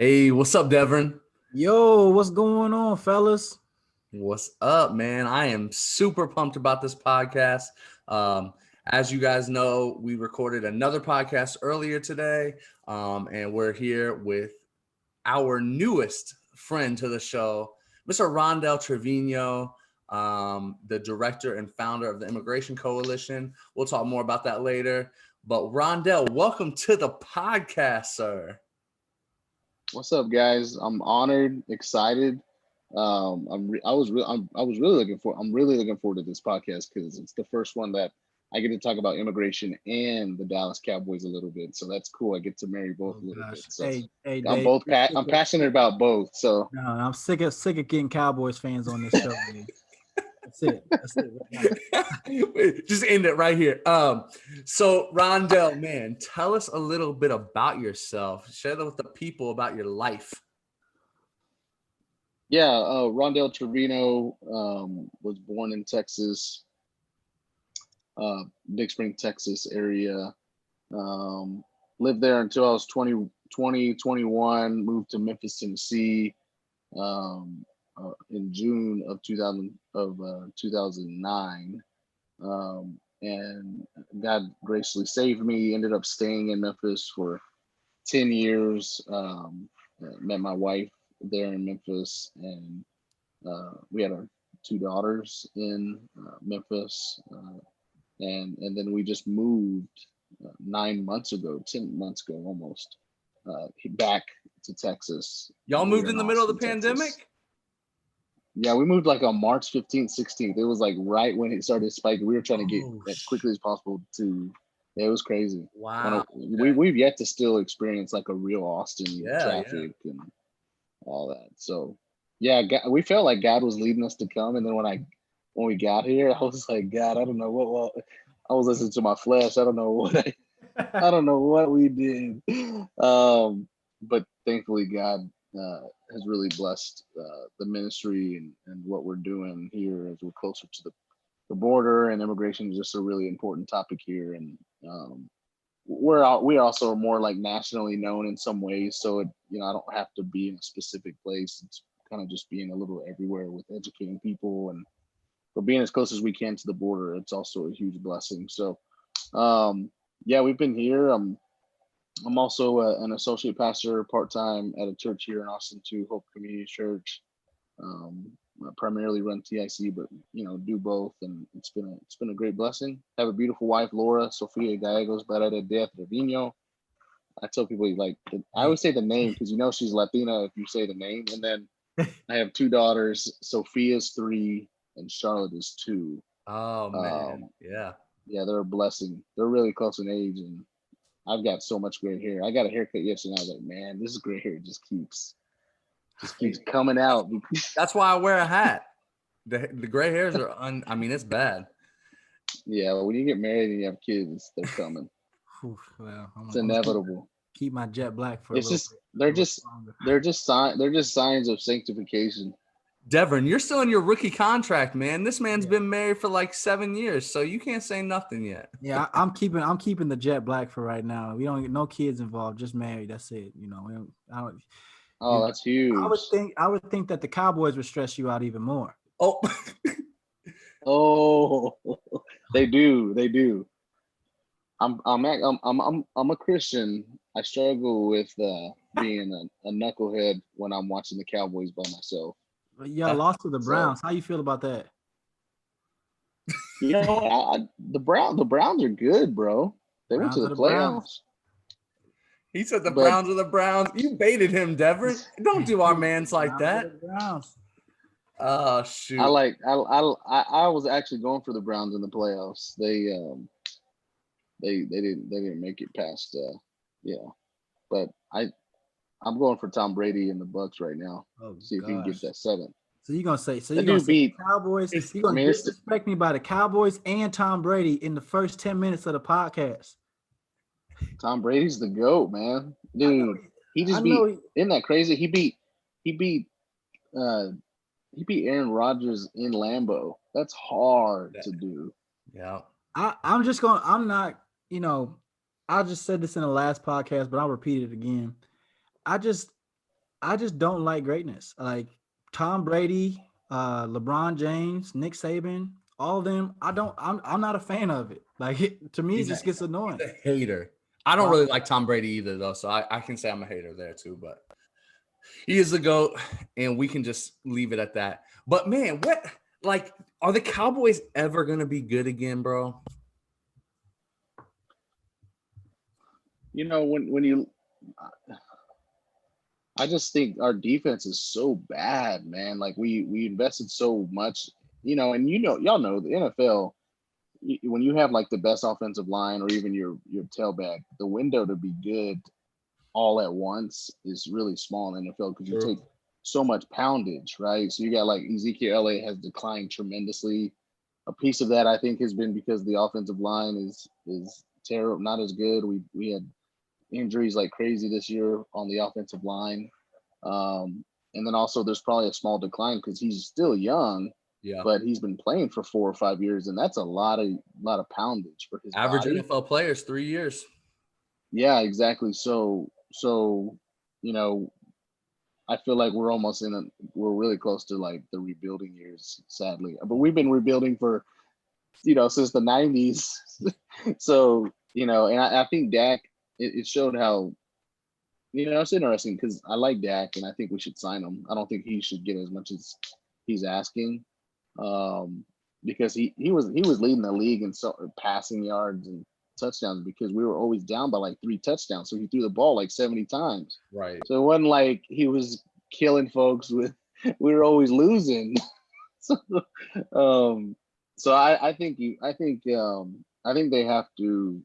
Hey, what's up, Devin? Yo, what's going on, fellas? What's up, man? I am super pumped about this podcast. Um, as you guys know, we recorded another podcast earlier today, and we're here with our newest friend to the show, Mr. Rondell Treviño, the director and founder of the Immigration Coalition. We'll talk more about that later. But Rondell, welcome to the podcast, sir. What's up, guys? I'm honored, excited. I was really looking for. I'm really looking forward to this podcast because it's the first one that I get to talk about immigration and the Dallas Cowboys a little bit. So that's cool. I get to marry both a little bit. So Hey, I'm Dave, I'm passionate about both. So no, I'm sick of getting Cowboys fans on this show, man. That's it. Just end it right here. So Rondell, man, tell us a little bit about yourself. Share with the people about your life. yeah, Rondell Treviño was born in Texas, Big Spring, Texas area. Lived there until I was 21, moved to Memphis, Tennessee. In June of 2009, and God graciously saved me. Ended up staying in Memphis for 10 years. Met my wife there in Memphis, and we had our two daughters in Memphis, and then we just moved 10 months ago almost, back to Texas. Y'all moved in the middle of the pandemic? Texas. Yeah, we moved like on March 15th, 16th. It was like right when it started spiking. We were trying to get as quickly as possible to. Yeah, it was crazy. Wow. We've yet to still experience like a real Austin traffic and all that. So yeah, we felt like God was leading us to come. And then when we got here, I was like, God, I don't know what. I was listening to my flesh. I don't know what I don't know what we did. But thankfully, God has really blessed the ministry and what we're doing here as we're closer to the border, and immigration is just a really important topic here. And we also are more like nationally known in some ways. So I don't have to be in a specific place. It's kind of just being a little everywhere with educating people, but being as close as we can to the border, it's also a huge blessing. So yeah, we've been here. I'm also an associate pastor part-time at a church here in Austin too, Hope Community Church. I primarily run TIC, but do both, and it's been a great blessing. I have a beautiful wife, Laura Sofia Gallegos Barrera Treviño. I tell people I always say the name because she's Latina if you say the name, and then I have two daughters. Sophia's 3 and Charlotte is 2. Oh man, yeah, they're a blessing. They're really close in age, and I've got so much gray hair. I got a haircut yesterday. I was like, man, this gray hair just keeps coming out. That's why I wear a hat. The gray hairs are it's bad. Yeah, when you get married and you have kids, they're coming. Well, it's inevitable. Keep my jet black for. It's just they're just signs of sanctification. Devin, you're still in your rookie contract, man. This man's been married for like 7 years, so you can't say nothing yet. Yeah, I'm keeping the jet black for right now. We don't get no kids involved, just married. That's it. That's huge. I would think that the Cowboys would stress you out even more. Oh, they do. I'm a Christian. I struggle with being a knucklehead when I'm watching the Cowboys by myself. Yeah, lost to the Browns. How you feel about that? The Browns are good, bro. They went to the playoffs. He said the Browns are the Browns. You baited him, Devin. Don't do our mans like that. Oh shoot! I was actually going for the Browns in the playoffs. They didn't make it past. But I'm going for Tom Brady and the Bucks right now. See if he can get that 7th. So you're gonna say the Cowboys? You're gonna disrespect me by the Cowboys and Tom Brady in the first 10 minutes of the podcast. Tom Brady's the GOAT, man. Dude, he just beat. Isn't that crazy? He beat Aaron Rodgers in Lambeau. That's hard to do. Yeah. I just said this in the last podcast, but I'll repeat it again. I just don't like greatness. Like Tom Brady, LeBron James, Nick Saban, all of them. I'm not a fan of it. Like to me, it just gets annoying. He's a hater. I don't really like Tom Brady either, though, so I can say I'm a hater there too. But he is the GOAT, and we can just leave it at that. But man, are the Cowboys ever gonna be good again, bro? You know, when you, I just think our defense is so bad, man. Like we invested so much, and y'all know the NFL. When you have like the best offensive line or even your tailback, the window to be good all at once is really small in the NFL because you take so much poundage, right? So you got like Ezekiel Elliott has declined tremendously. A piece of that I think has been because the offensive line is terrible, not as good. We had injuries like crazy this year on the offensive line. And then also there's probably a small decline because he's still young, but he's been playing for 4 or 5 years, and that's a lot of poundage for his average body. NFL players 3 years. Yeah, exactly. So I feel like we're really close to like the rebuilding years, sadly. But we've been rebuilding for since the 90s. So and I think Dak, it showed how, it's interesting because I like Dak and I think we should sign him. I don't think he should get as much as he's asking, because he was leading the league in passing yards and touchdowns because we were always down by like 3 touchdowns. So he threw the ball like 70 times. Right. So it wasn't like he was killing folks we were always losing. So I think they have to.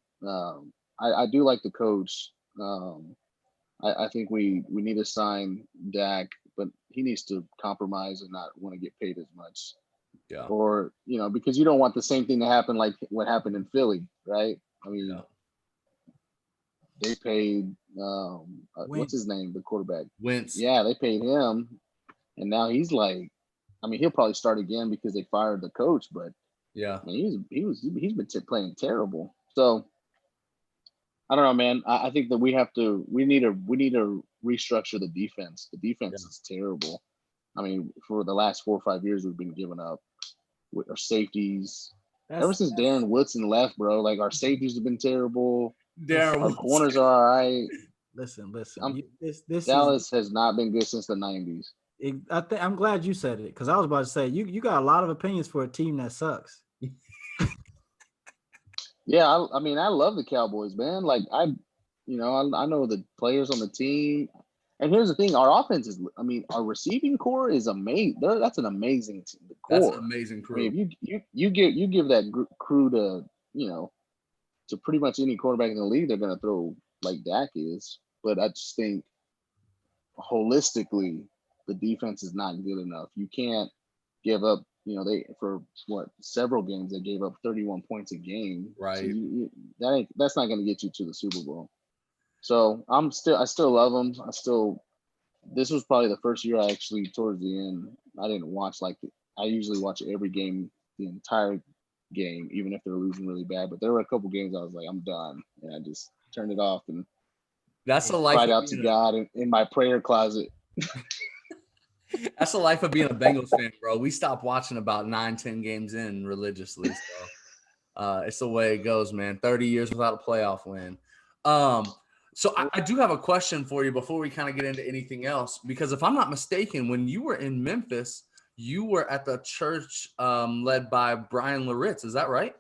I do like the coach. I think we need to sign Dak, but he needs to compromise and not want to get paid as much. Yeah. Or because you don't want the same thing to happen like what happened in Philly, right? I mean, they paid what's his name, the quarterback, Wentz. Yeah, they paid him, and now he's like, I mean, he'll probably start again because they fired the coach, but yeah, I mean, he's been playing terrible. So I don't know, man. I think that we need to restructure the defense. The defense is terrible. I mean, for the last 4 or 5 years, we've been giving up with our safeties. Ever since Darren Woodson left, bro, like our safeties have been terrible. Our corners are all right. Listen. Dallas has not been good since the 90s. I'm glad you said it because I was about to say you got a lot of opinions for a team that sucks. Yeah, I mean, I love the Cowboys, man. Like I know the players on the team. And here's the thing: our offense is, our receiving core is amazing. That's an amazing core. That's an amazing crew. I mean, if you give that crew to to pretty much any quarterback in the league, they're gonna throw like Dak is. But I just think holistically, the defense is not good enough. You can't give up. They for several games they gave up 31 points a game. Right. So that's not gonna get you to the Super Bowl. So I still love them. This was probably the first year I actually, towards the end, I didn't watch I usually watch every game, the entire game, even if they're losing really bad. But there were a couple games I was like, I'm done. And I just turned it off and that's the life. Cried out to God in my prayer closet. That's the life of being a Bengals fan, bro. We stopped watching about 9-10 games in religiously. So it's the way it goes, man. 30 years without a playoff win. So I do have a question for you before we kind of get into anything else, because if I'm not mistaken, when you were in Memphis, you were at the church led by Brian Laritz. Is that right?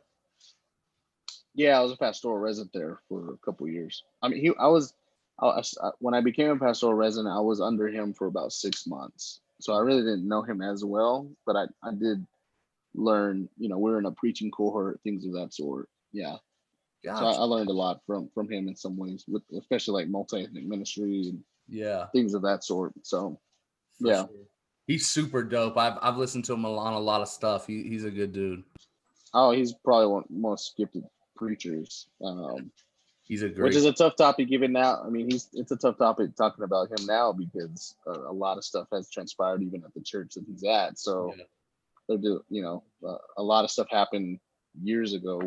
Yeah, I was a pastoral resident there for a couple of years. I mean, when I became a pastoral resident, I was under him for about 6 months. So I really didn't know him as well, but I did learn, we're in a preaching cohort, things of that sort. Yeah. Gotcha. So I learned a lot from him in some ways, especially like multi-ethnic ministry and things of that sort. So, Sure. He's super dope. I've listened to him on a lot of stuff. He's a good dude. Oh, he's probably one of the most gifted preachers. He's a great, which is a tough topic even now. I mean, it's a tough topic talking about him now because a lot of stuff has transpired even at the church that he's at. So they do, a lot of stuff happened years ago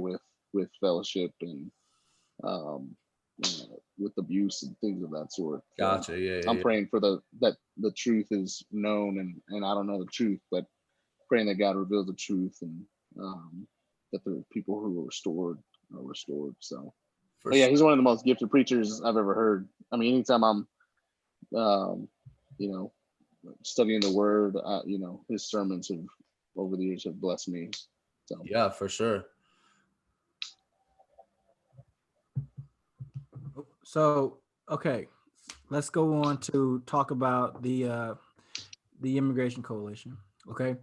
with fellowship and with abuse and things of that sort. Gotcha. I'm praying for that the truth is known, and I don't know the truth, but praying that God reveals the truth, and that the people who are restored are restored. So, but yeah, he's one of the most gifted preachers I've ever heard. I mean, anytime I'm, studying the Word, his sermons have over the years have blessed me. So yeah, for sure. So, okay, let's go on to talk about the Immigration Coalition. Okay,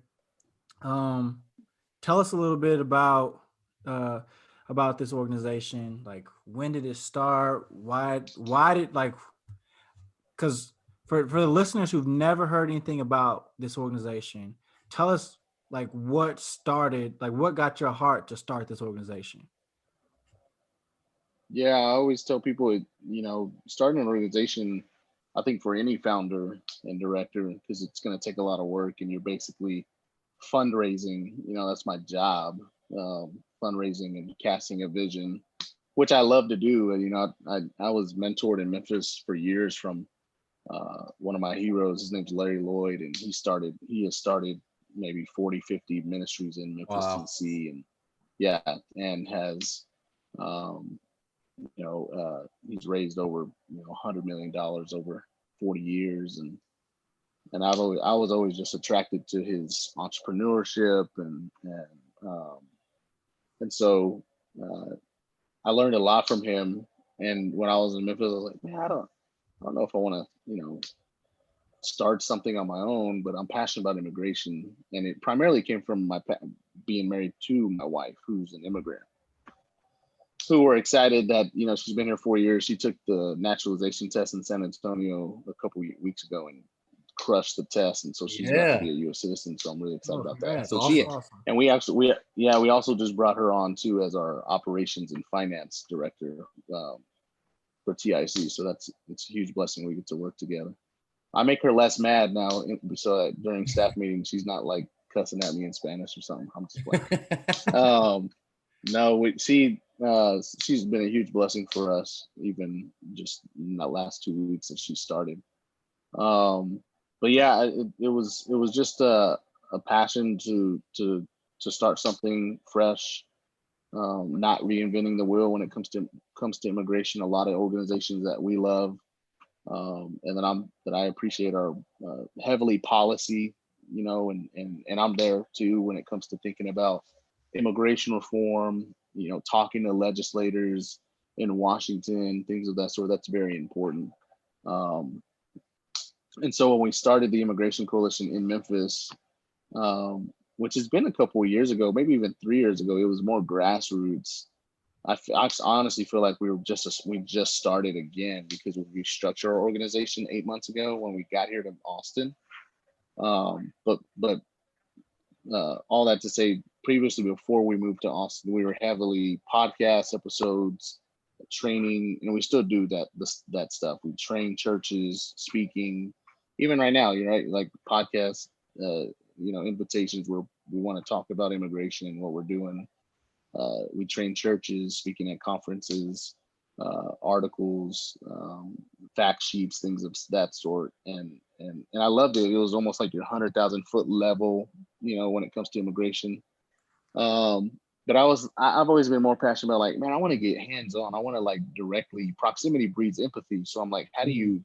tell us a little bit about this organization. Like, when did it start? Why did, like, because for the listeners who've never heard anything about this organization, tell us like what got your heart to start this organization. Yeah, I always tell people, starting an organization, I think for any founder and director, because it's going to take a lot of work, and you're basically fundraising. That's my job, fundraising and casting a vision, which I love to do. I was mentored in Memphis for years from one of my heroes. His name's Larry Lloyd, and he has started maybe 40, 50 ministries in Memphis, Wow. Tennessee, and has he's raised over $100 million over 40 years, and I was always just attracted to his entrepreneurship, and so I learned a lot from him. And when I was in Memphis, I was like, man, I don't know if I want to start something on my own, but I'm passionate about immigration, and it primarily came from my being married to my wife, who's an immigrant, who were excited that she's been here 4 years. She took the naturalization test in San Antonio a couple weeks ago and crushed the test, and so she's about to be a U.S. citizen. So I'm really excited about that. So awesome. And we also just brought her on too as our operations and finance director for TIC. So it's a huge blessing. We get to work together. I make her less mad now, so that during staff meetings she's not like cussing at me in Spanish or something. I'm just playing. No, she's been a huge blessing for us, even just in the last 2 weeks that she started. But yeah, it was just a passion to start something fresh, not reinventing the wheel when it comes to immigration. A lot of organizations that we love, and that I appreciate are heavily policy, and I'm there too when it comes to thinking about immigration reform, talking to legislators in Washington, things of that sort. That's very important. And so when we started the Immigration Coalition in Memphis, which has been a couple of years ago, maybe even 3 years ago, it was more grassroots. I honestly feel like we just started again because we restructured our organization 8 months ago when we got here to Austin. But all that to say, previously, before we moved to Austin, we were heavily podcast episodes, training, and we still do that stuff. We train churches, speaking, even right now, like podcast, invitations where we want to talk about immigration and what we're doing. We train churches, speaking at conferences, articles, fact sheets, things of that sort. And I loved it. It was almost like your 100,000 foot level, when it comes to immigration. But I've always been more passionate about, like, man, I want to get hands on. I want to, like, directly, proximity breeds empathy. So I'm like, how do you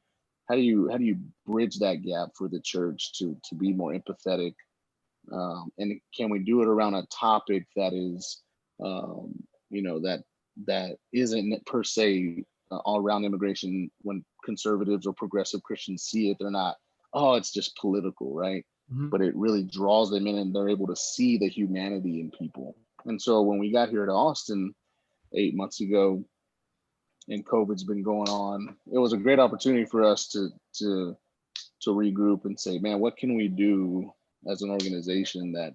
bridge that gap for the church to be more empathetic? And can we do it around a topic that is, that isn't per se all around immigration? When conservatives or progressive Christians see it, they're not, oh, it's just political, right? Mm-hmm. But it really draws them in, and they're able to see the humanity in people. And so when we got here to Austin 8 months ago, and COVID's been going on, it was a great opportunity for us to regroup and say, man, what can we do as an organization that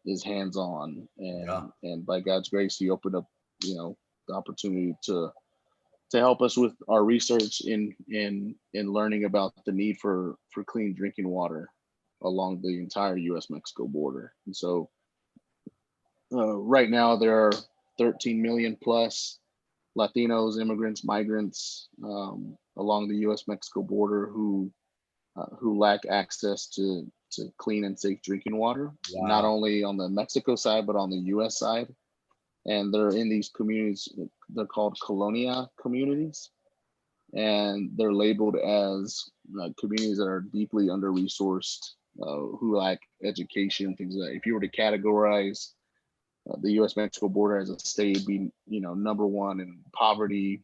is hands-on? And by God's grace, He opened up, the opportunity to help us with our research in learning about the need for clean drinking water along the entire U.S.-Mexico border. And so right now there are 13 million plus Latinos, immigrants, migrants along the U.S.-Mexico border who lack access to clean and safe drinking water, not only on the Mexico side, but on the U.S. side. And they're in these communities, they're called colonia communities. And they're labeled as communities that are deeply under-resourced, who lack education, things like that. If you were to categorize the U.S.-Mexico border as a state, it'd be, number one in poverty,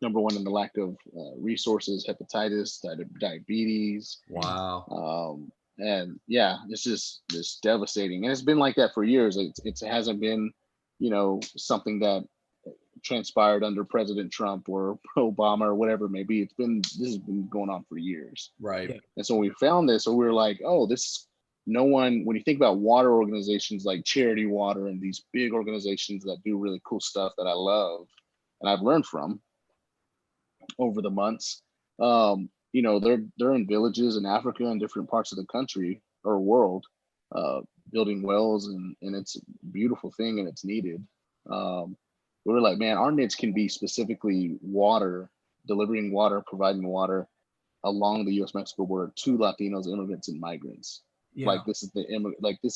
number one in the lack of resources, hepatitis, diabetes. Wow. And yeah, it's devastating. And it's been like that for years. It hasn't been, something that transpired under President Trump or Obama or whatever it may be. This has been going on for years. Right. Yeah. And so we found this, so we were like, oh, when you think about water organizations like Charity Water and these big organizations that do really cool stuff that I love and I've learned from over the months, they're in villages in Africa and different parts of the country or world, building wells, and it's a beautiful thing and it's needed. We were like, man, our niche can be specifically water, delivering water, providing water along the U.S.-Mexico border to Latinos, immigrants, and migrants. Yeah. Like this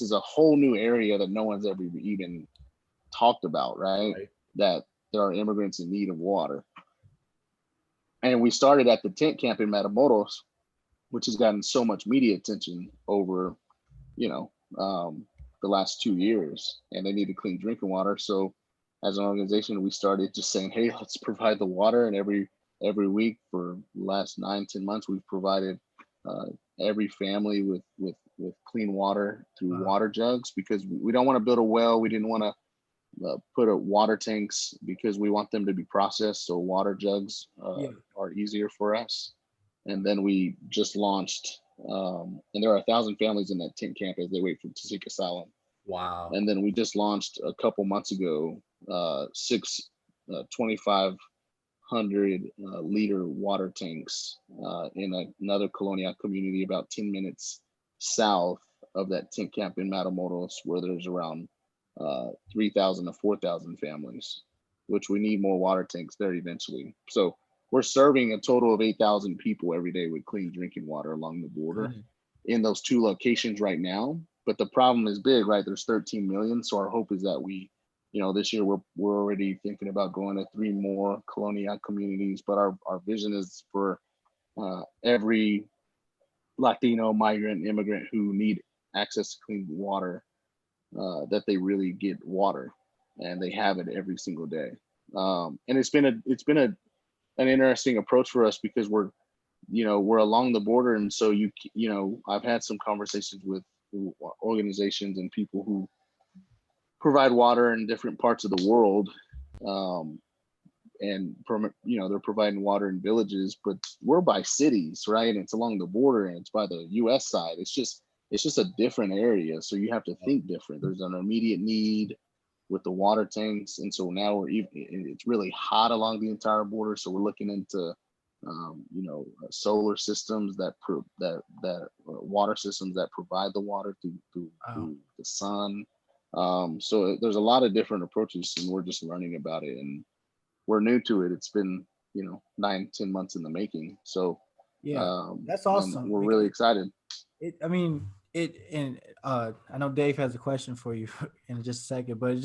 is a whole new area that no one's ever even talked about, right? That there are immigrants in need of water. And we started at the tent camp in Matamoros, which has gotten so much media attention over, the last 2 years, and they needed clean drinking water. So as an organization, we started just saying, hey, let's provide the water. And every week for the last 9-10 months, we've provided every family with clean water through water jugs, because we don't want to build a well. We didn't want to put water tanks because we want them to be processed. So water jugs are easier for us. And then we just launched, and there are 1,000 families in that tent camp as they wait to seek asylum. Wow. And then we just launched a couple months ago, 6 2,500 liter water tanks in another colonial community about 10 minutes south of that tent camp in Matamoros, where there's around 3,000 to 4,000 families, which we need more water tanks there eventually. So we're serving a total of 8,000 people every day with clean drinking water along the border in those 2 locations right now. But the problem is big, right? There's 13 million. So our hope is that this year we're already thinking about going to 3 more colonial communities. But our vision is for every Latino, migrant, immigrant who need access to clean water, that they really get water, and they have it every single day. And it's been an interesting approach for us, because we're along the border, and so I've had some conversations with organizations and people who provide water in different parts of the world, and they're providing water in villages, but we're by cities, right? And it's along the border, and it's by the U.S. side. It's just a different area, so you have to think different. There's an immediate need with the water tanks, and so now it's really hot along the entire border, so we're looking into solar systems that water systems that provide the water through the sun. So there's a lot of different approaches, and we're just learning about it, and we're new to it. It's been 9-10 months in the making. So that's awesome. We're really excited. I know Dave has a question for you in just a second, but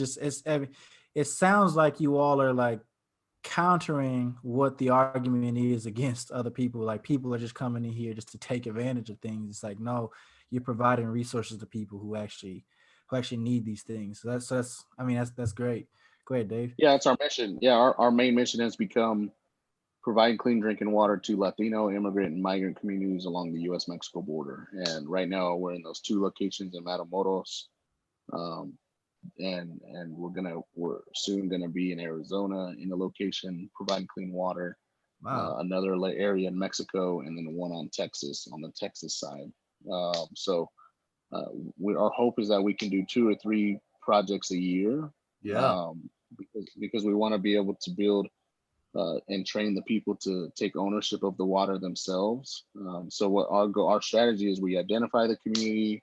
it sounds like you all are like countering what the argument is against other people. Like, people are just coming in here just to take advantage of things. It's like, no, you're providing resources to people who actually need these things. So that's great. Go ahead, Dave. Yeah, it's our mission. Yeah, our main mission has become providing clean drinking water to Latino, immigrant, and migrant communities along the U.S.-Mexico border. And right now we're in those 2 locations in Matamoros, and we're soon gonna be in Arizona in a location providing clean water. Wow. Another area in Mexico, and then one on the Texas side. So our hope is that we can do 2 or 3 projects a year. Yeah. Because we want to be able to build and train the people to take ownership of the water themselves. So what our strategy is, we identify the community,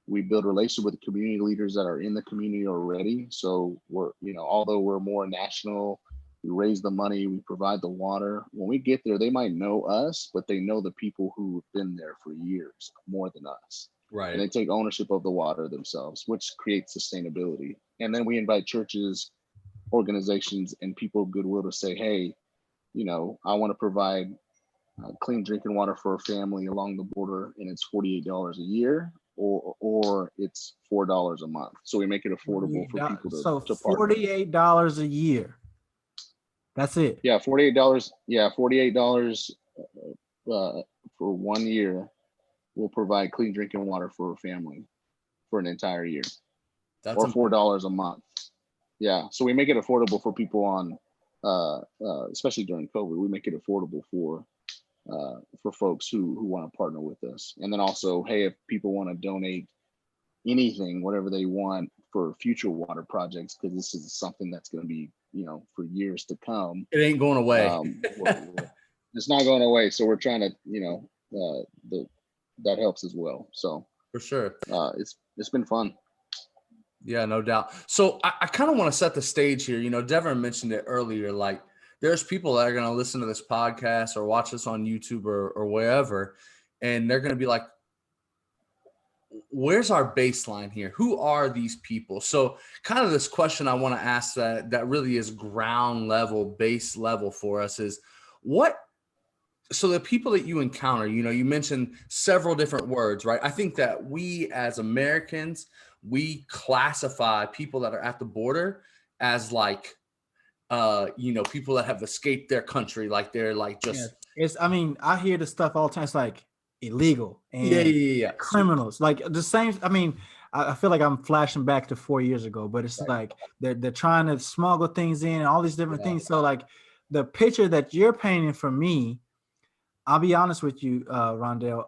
we build relationship with the community leaders that are in the community already. So we're, although we're more national We raise the money, we provide the water. When we get there, they might know us, but they know the people who've been there for years more than us. Right. And they take ownership of the water themselves, which creates sustainability. And then we invite churches, organizations, and people of goodwill to say, hey, you know, I want to provide clean drinking water for a family along the border, and it's $48 a year, or it's $4 a month. So we make it affordable for people to partner. $48 a year. That's it. Yeah, $48. Yeah, $48 for 1 year will provide clean drinking water for a family for an entire year. That's or $4 a month. Yeah, so we make it affordable for people on, especially during COVID. We make it affordable for folks who want to partner with us. And then also, hey, if people want to donate anything, whatever they want for future water projects, because this is something that's going to be, you know, for years to come. It ain't going away. It's not going away. So we're trying to, you know, that helps as well. So for sure, it's been fun. Yeah, no doubt. So I kind of want to set the stage here. You know, Devin mentioned it earlier. Like, there's people that are going to listen to this podcast or watch this on YouTube or wherever, and they're going to be like, where's our baseline here? Who are these people? So kind of this question I want to ask that really is ground level, base level for us is so the people that you encounter, you know, you mentioned several different words, right? I think that we as Americans, we classify people that are at the border as like, you know, people that have escaped their country. Like they're like just. Yeah. I mean, I hear the stuff all the time. It's like illegal and yeah. criminals. Like the same. I mean, I feel like I'm flashing back to 4 years ago, but it's like they're trying to smuggle things in and all these different things. So like the picture that you're painting for me, I'll be honest with you, Rondell.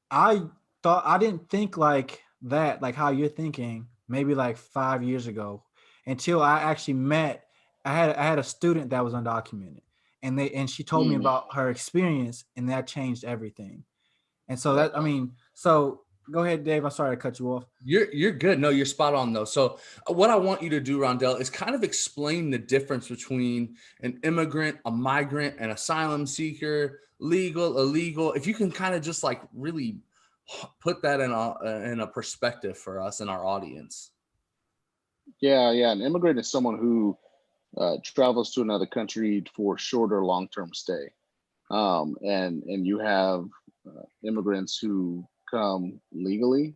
I didn't think like that, like how you're thinking, maybe like 5 years ago, until I actually met. I had a student that was undocumented, and she told me about her experience, and that changed everything. And so so go ahead, Dave. I'm sorry to cut you off. You're good. No, you're spot on though. So what I want you to do, Rondell, is kind of explain the difference between an immigrant, a migrant, an asylum seeker, legal, illegal. If you can kind of just like really put that in a perspective for us and our audience. Yeah. An immigrant is someone who travels to another country for short or long-term stay. And you have immigrants who come legally,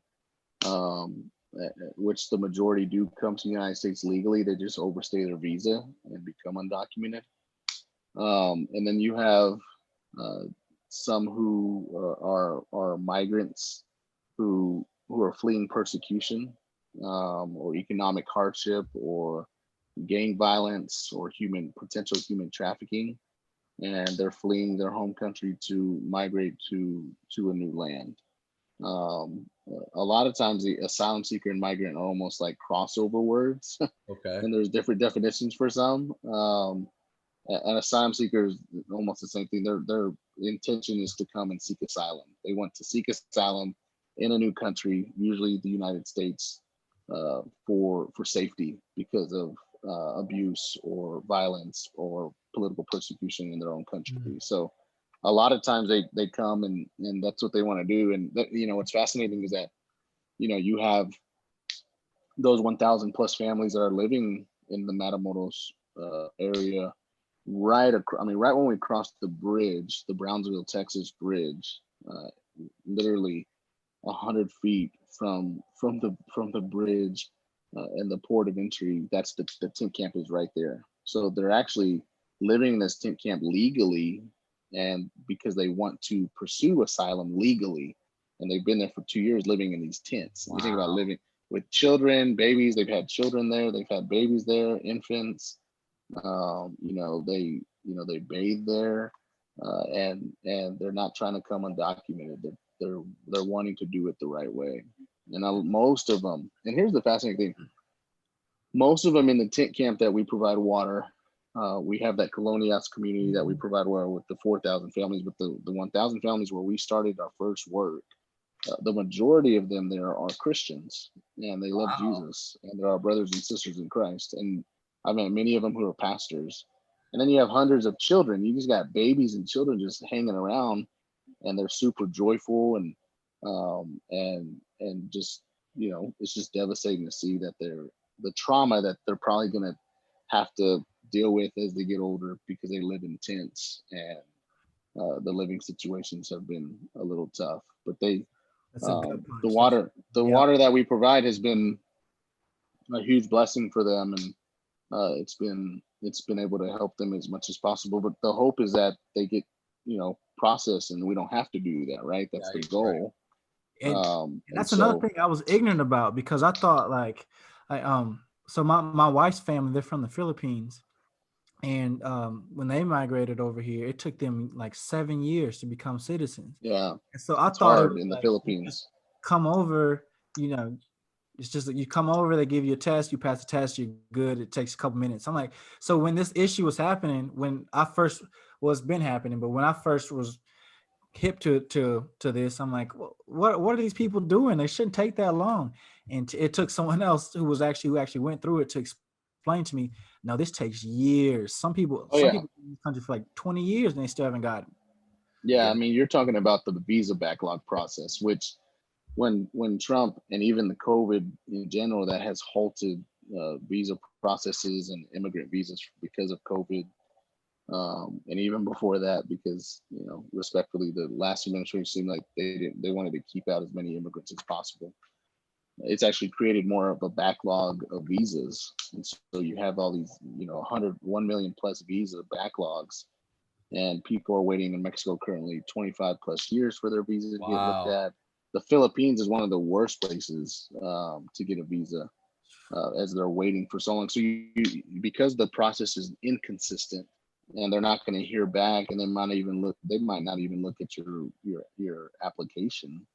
which the majority do come to the United States legally. They just overstay their visa and become undocumented. And then you have some who are migrants who are fleeing persecution or economic hardship or gang violence or potential human trafficking, and they're fleeing their home country to migrate to a new land. A lot of times the asylum seeker and migrant are almost like crossover words. Okay. And there's different definitions for some. An asylum seeker is almost the same thing. Their intention is to come and seek asylum. They want to seek asylum in a new country, usually the United States, for safety because of abuse or violence or political persecution in their own country. So a lot of times they come and that's what they want to do. And you know, what's fascinating is that, you know, you have those 1,000 plus families that are living in the Matamoros area, right when we crossed the bridge, the Brownsville, Texas bridge, literally 100 feet from the bridge and the port of entry. That's the tent camp is right there. So they're actually living in this tent camp legally, and because they want to pursue asylum legally, and they've been there for 2 years living in these tents. Wow. You think about living with children, babies. They've had children there. They've had babies there, infants. They bathe there, and they're not trying to come undocumented. They're wanting to do it the right way. And most of them, and here's the fascinating thing, most of them in the tent camp that we provide water, we have that Colonias community that we provide water with the 4,000 families, but the 1,000 families where we started our first work, the majority of them there are Christians, and they love Jesus, and they're our brothers and sisters in Christ. And I met many of them who are pastors. And then you have hundreds of children. You just got babies and children just hanging around, and they're super joyful, and just, it's just devastating to see that the trauma that they're probably going to have to deal with as they get older, because they live in tents, and the living situations have been a little tough. But That's a good the punch. water that we provide has been a huge blessing for them, and it's been able to help them as much as possible. But the hope is that they get, processed, and we don't have to do that, right? That's the goal. And And that's another so, thing I was ignorant about, because I thought like, so my wife's family, they're from the Philippines, and when they migrated over here, it took them like 7 years to become citizens. yeah, And so I it's thought it hard was in the like, you just Philippines. come over, it's just that you come over, they give you a test, you pass the test, you're good. It takes a couple minutes. I'm like, so when this issue was happening, when I first was been happening, but when I first was hip to this, I'm like, what are these people doing? They shouldn't take that long. And it took someone else who actually went through it to explain to me, no, this takes years. Some people Oh yeah, in this country for like 20 years and they still haven't got it. yeah. I mean, you're talking about the visa backlog process, which when Trump and even the COVID in general, that has halted visa processes and immigrant visas because of COVID. And even before that, because, respectfully, the last administration seemed like they wanted to keep out as many immigrants as possible. It's actually created more of a backlog of visas, and so you have all these, 1 million plus visa backlogs, and people are waiting in Mexico currently 25 plus years for their visas to get looked at. The Philippines is one of the worst places to get a visa, as they're waiting for so long. So because the process is inconsistent, and they're not going to hear back, and they might not even look at your application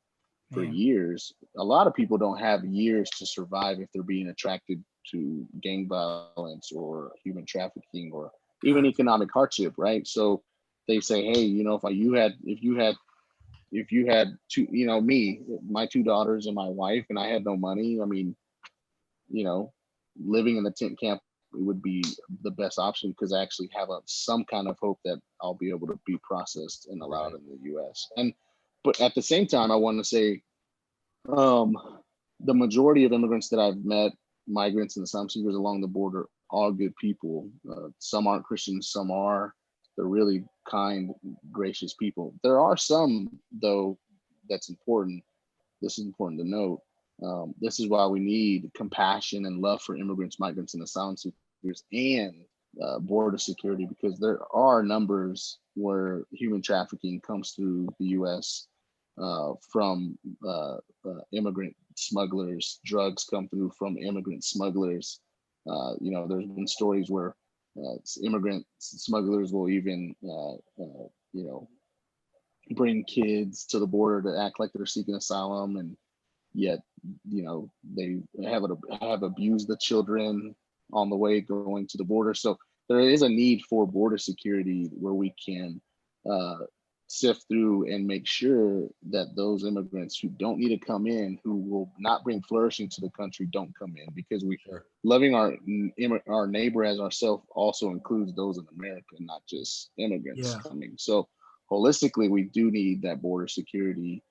for years. A lot of people don't have years to survive if they're being attracted to gang violence or human trafficking or even economic hardship, right? So they say, hey, if you had two, me, my two daughters and my wife, and I had no money, I mean, living in the tent camp, it would be the best option, because I actually have some kind of hope that I'll be able to be processed and allowed in the U.S. But at the same time, I want to say, the majority of immigrants that I've met, migrants and asylum seekers along the border, are good people. Some aren't Christians, some are. They're really kind, gracious people. There are some, though, that's important. This is important to note. This is why we need compassion and love for immigrants, migrants, and asylum seekers, and border security, because there are numbers where human trafficking comes through the U.S. From immigrant smugglers. Drugs come through from immigrant smugglers. There's been stories where immigrant smugglers will even, bring kids to the border to act like they're seeking asylum, and yet, they have abused the children on the way going to the border. So there is a need for border security, where we can sift through and make sure that those immigrants who don't need to come in, who will not bring flourishing to the country, don't come in, because loving our neighbor as ourselves also includes those in America, not just immigrants coming. So holistically, we do need that border security,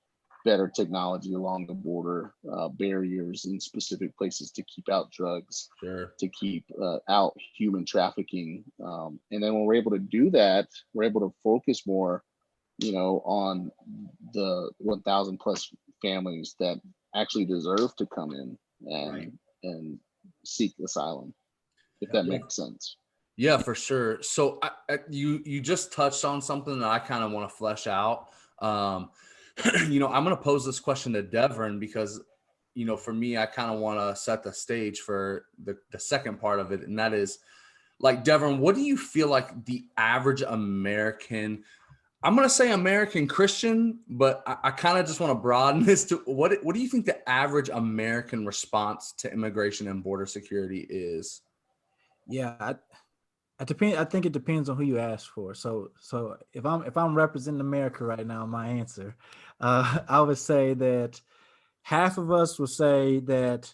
better technology along the border, barriers in specific places to keep out drugs, to keep out human trafficking. And then when we're able to do that, we're able to focus more, on the 1,000 plus families that actually deserve to come in and seek asylum, if that makes sense. Yeah, for sure. So you just touched on something that I kind of want to flesh out. I'm going to pose this question to Devon, because, for me, I kind of want to set the stage for the second part of it. And that is, like, Devon, what do you feel like the average American, I'm going to say American Christian, but I kind of just want to broaden this to what do you think the average American response to immigration and border security is? Yeah, I think it depends on who you ask for. So if I'm representing America right now, my answer, I would say that half of us will say that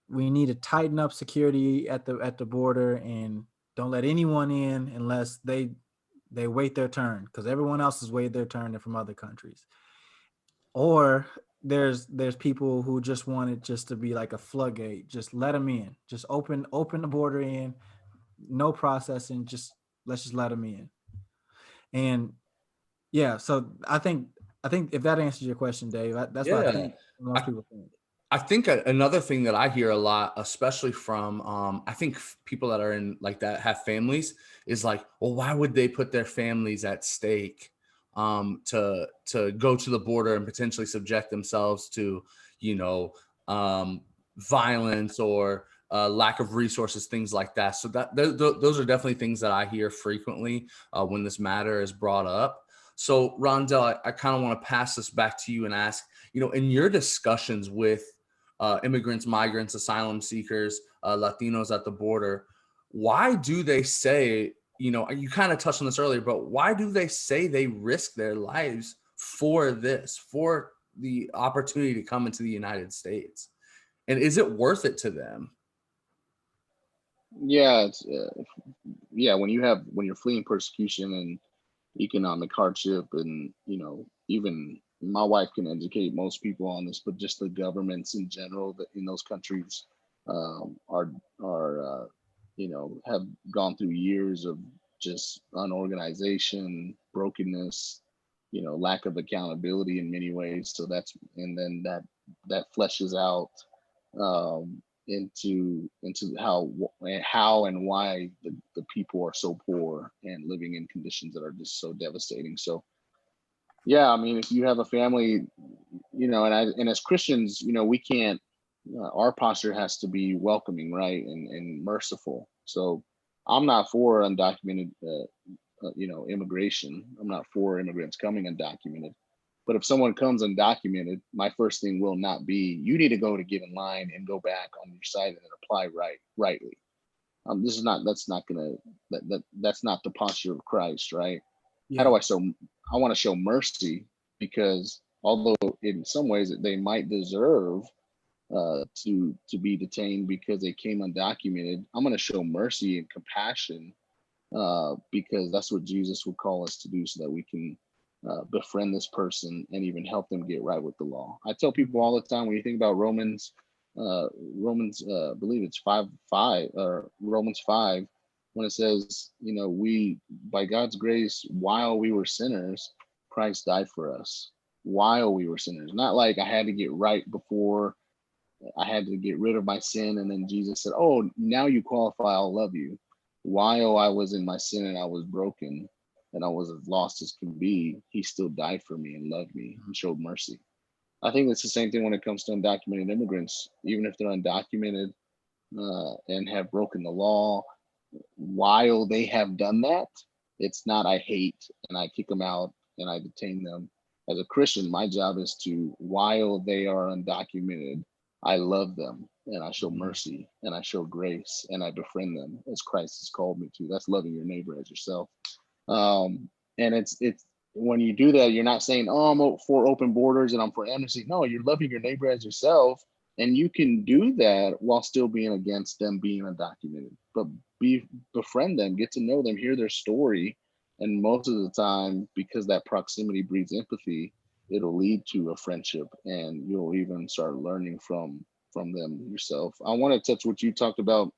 we need to tighten up security at the border and don't let anyone in unless they wait their turn, because everyone else has waited their turn from other countries. Or there's people who just want it just to be like a floodgate. Just let them in. Just open the border in. No processing. Let's just let them in. And yeah, so I think if that answers your question, Dave, that's what I think most people think. I think another thing that I hear a lot, especially from I think people that are in like that have families, is like, well, why would they put their families at stake to go to the border and potentially subject themselves to, violence or lack of resources, things like that. So those are definitely things that I hear frequently when this matter is brought up. So Rondell, I kind of want to pass this back to you and ask, in your discussions with immigrants, migrants, asylum seekers, Latinos at the border, why do they say, you kind of touched on this earlier, but why do they say they risk their lives for the opportunity to come into the United States? And is it worth it to them? Yeah, it's when you're fleeing persecution and economic hardship, and even my wife can educate most people on this, but just the governments in general that in those countries are have gone through years of just unorganization, brokenness, lack of accountability in many ways. So and then that fleshes out into how and why the people are so poor and living in conditions that are just so devastating. So yeah, I mean, if you have a family, and as Christians, we can't, our posture has to be welcoming, right, and merciful. So I'm not for undocumented immigration. I'm not for immigrants coming undocumented. But if someone comes undocumented, my first thing will not be, you need to go to get in line and go back on your side and then apply rightly. That's not the posture of Christ, right? Yeah. How do I show? I want to show mercy, because although in some ways that they might deserve to be detained because they came undocumented, I'm going to show mercy and compassion because that's what Jesus would call us to do, so that we can befriend this person and even help them get right with the law. I tell people all the time, when you think about Romans, I believe it's 5:5 or Romans 5, when it says, we, by God's grace, while we were sinners, Christ died for us. While we were sinners, not like I had to get right before I had to get rid of my sin, and then Jesus said, oh, now you qualify, I'll love you. While I was in my sin and I was broken and I was as lost as can be, he still died for me and loved me and showed mercy. I think it's the same thing when it comes to undocumented immigrants. Even if they're undocumented and have broken the law, while they have done that, it's not I hate and I kick them out and I detain them. As a Christian, my job is to, while they are undocumented, I love them and I show mercy and I show grace and I befriend them as Christ has called me to. That's loving your neighbor as yourself. And it's when you do that, you're not saying, oh, I'm for open borders and I'm for amnesty. No, you're loving your neighbor as yourself. And you can do that while still being against them being undocumented. But befriend them, get to know them, hear their story. And most of the time, because that proximity breeds empathy, it'll lead to a friendship, and you'll even start learning from them yourself. I want to touch what you talked about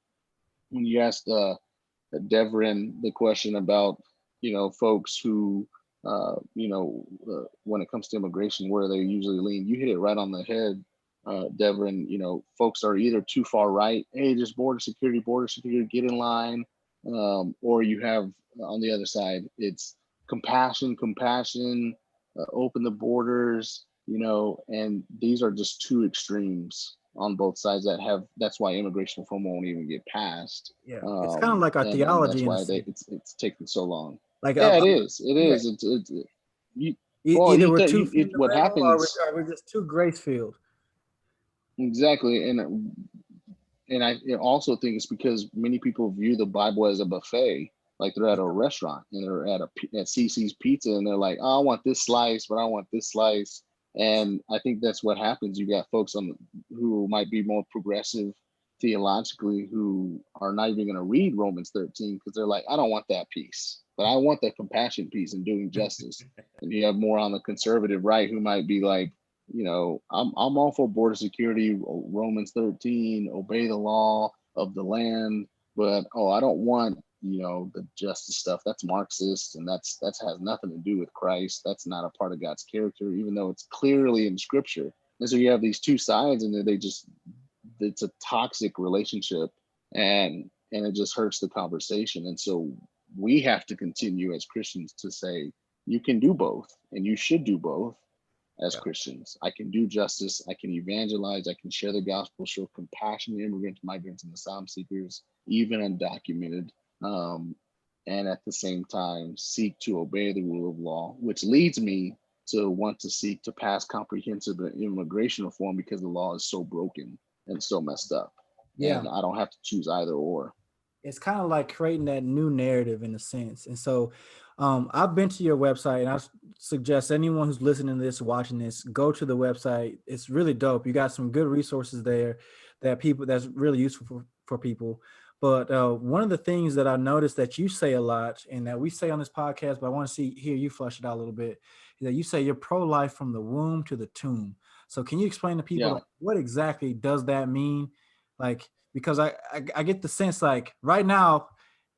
when you asked Devrin the question about, folks who, when it comes to immigration, where they usually lean. You hit it right on the head, Devrin. Folks are either too far right, hey, just border security, get in line, or you have on the other side, it's compassion, open the borders, and these are just two extremes on both sides that's why immigration reform won't even get passed. Yeah, it's kind of like our theology. That's why it's taking so long. Like, it is. Either we're too what happens, or we're just too grace-filled. Exactly, and I also think it's because many people view the Bible as a buffet. Like they're at a restaurant and they're at CC's Pizza and they're like, oh, I want this slice, but I want this slice. And I think that's what happens. You got folks who might be more progressive theologically who are not even going to read Romans 13 because they're like, I don't want that piece, but I want the compassion piece and doing justice. And you have more on the conservative right who might be like, I'm all for border security, Romans 13, obey the law of the land, but I don't want the justice stuff. That's Marxist, and that has nothing to do with Christ. That's not a part of God's character, even though it's clearly in Scripture. And so you have these two sides, and it's a toxic relationship, and it just hurts the conversation. And so we have to continue as Christians to say you can do both, and you should do both. As Christians, I can do justice, I can evangelize, I can share the gospel, show compassion to immigrants, migrants, and asylum seekers, even undocumented, and at the same time seek to obey the rule of law, which leads me to want to seek to pass comprehensive immigration reform because the law is so broken and so messed up. Yeah, and I don't have to choose either or. It's kind of like creating that new narrative in a sense. And so I've been to your website, and I suggest anyone who's listening to this, watching this, go to the website. It's really dope. You got some good resources there that's really useful for people. But one of the things that I noticed that you say a lot, and that we say on this podcast, but I want to hear you flesh it out a little bit, is that you say you're pro-life from the womb to the tomb. So can you explain to people like, what exactly does that mean? Like, because I get the sense like right now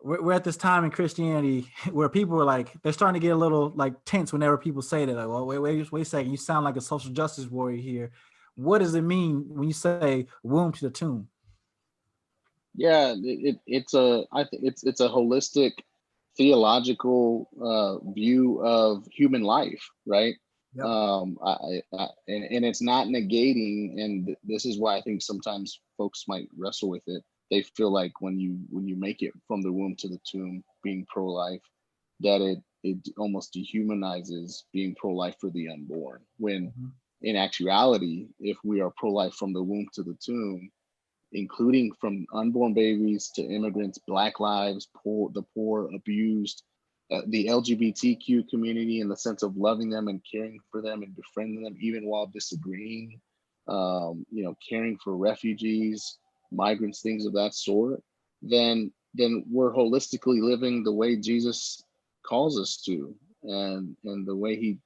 we're at this time in Christianity where people are like, they're starting to get a little like tense whenever people say that. Like, well, wait a second, you sound like a social justice warrior here. What does it mean when you say womb to the tomb? Yeah, it's a holistic theological view of human life, right? Yep. And it's not negating, and this is why I think sometimes folks might wrestle with it. They feel like when you make it from the womb to the tomb, being pro-life, that it almost dehumanizes being pro-life for the unborn. When in actuality, if we are pro-life from the womb to the tomb, including from unborn babies to immigrants, Black lives, the poor, abused, the LGBTQ community in the sense of loving them and caring for them and befriending them, even while disagreeing, caring for refugees, migrants, things of that sort, then we're holistically living the way Jesus calls us to, and the way he,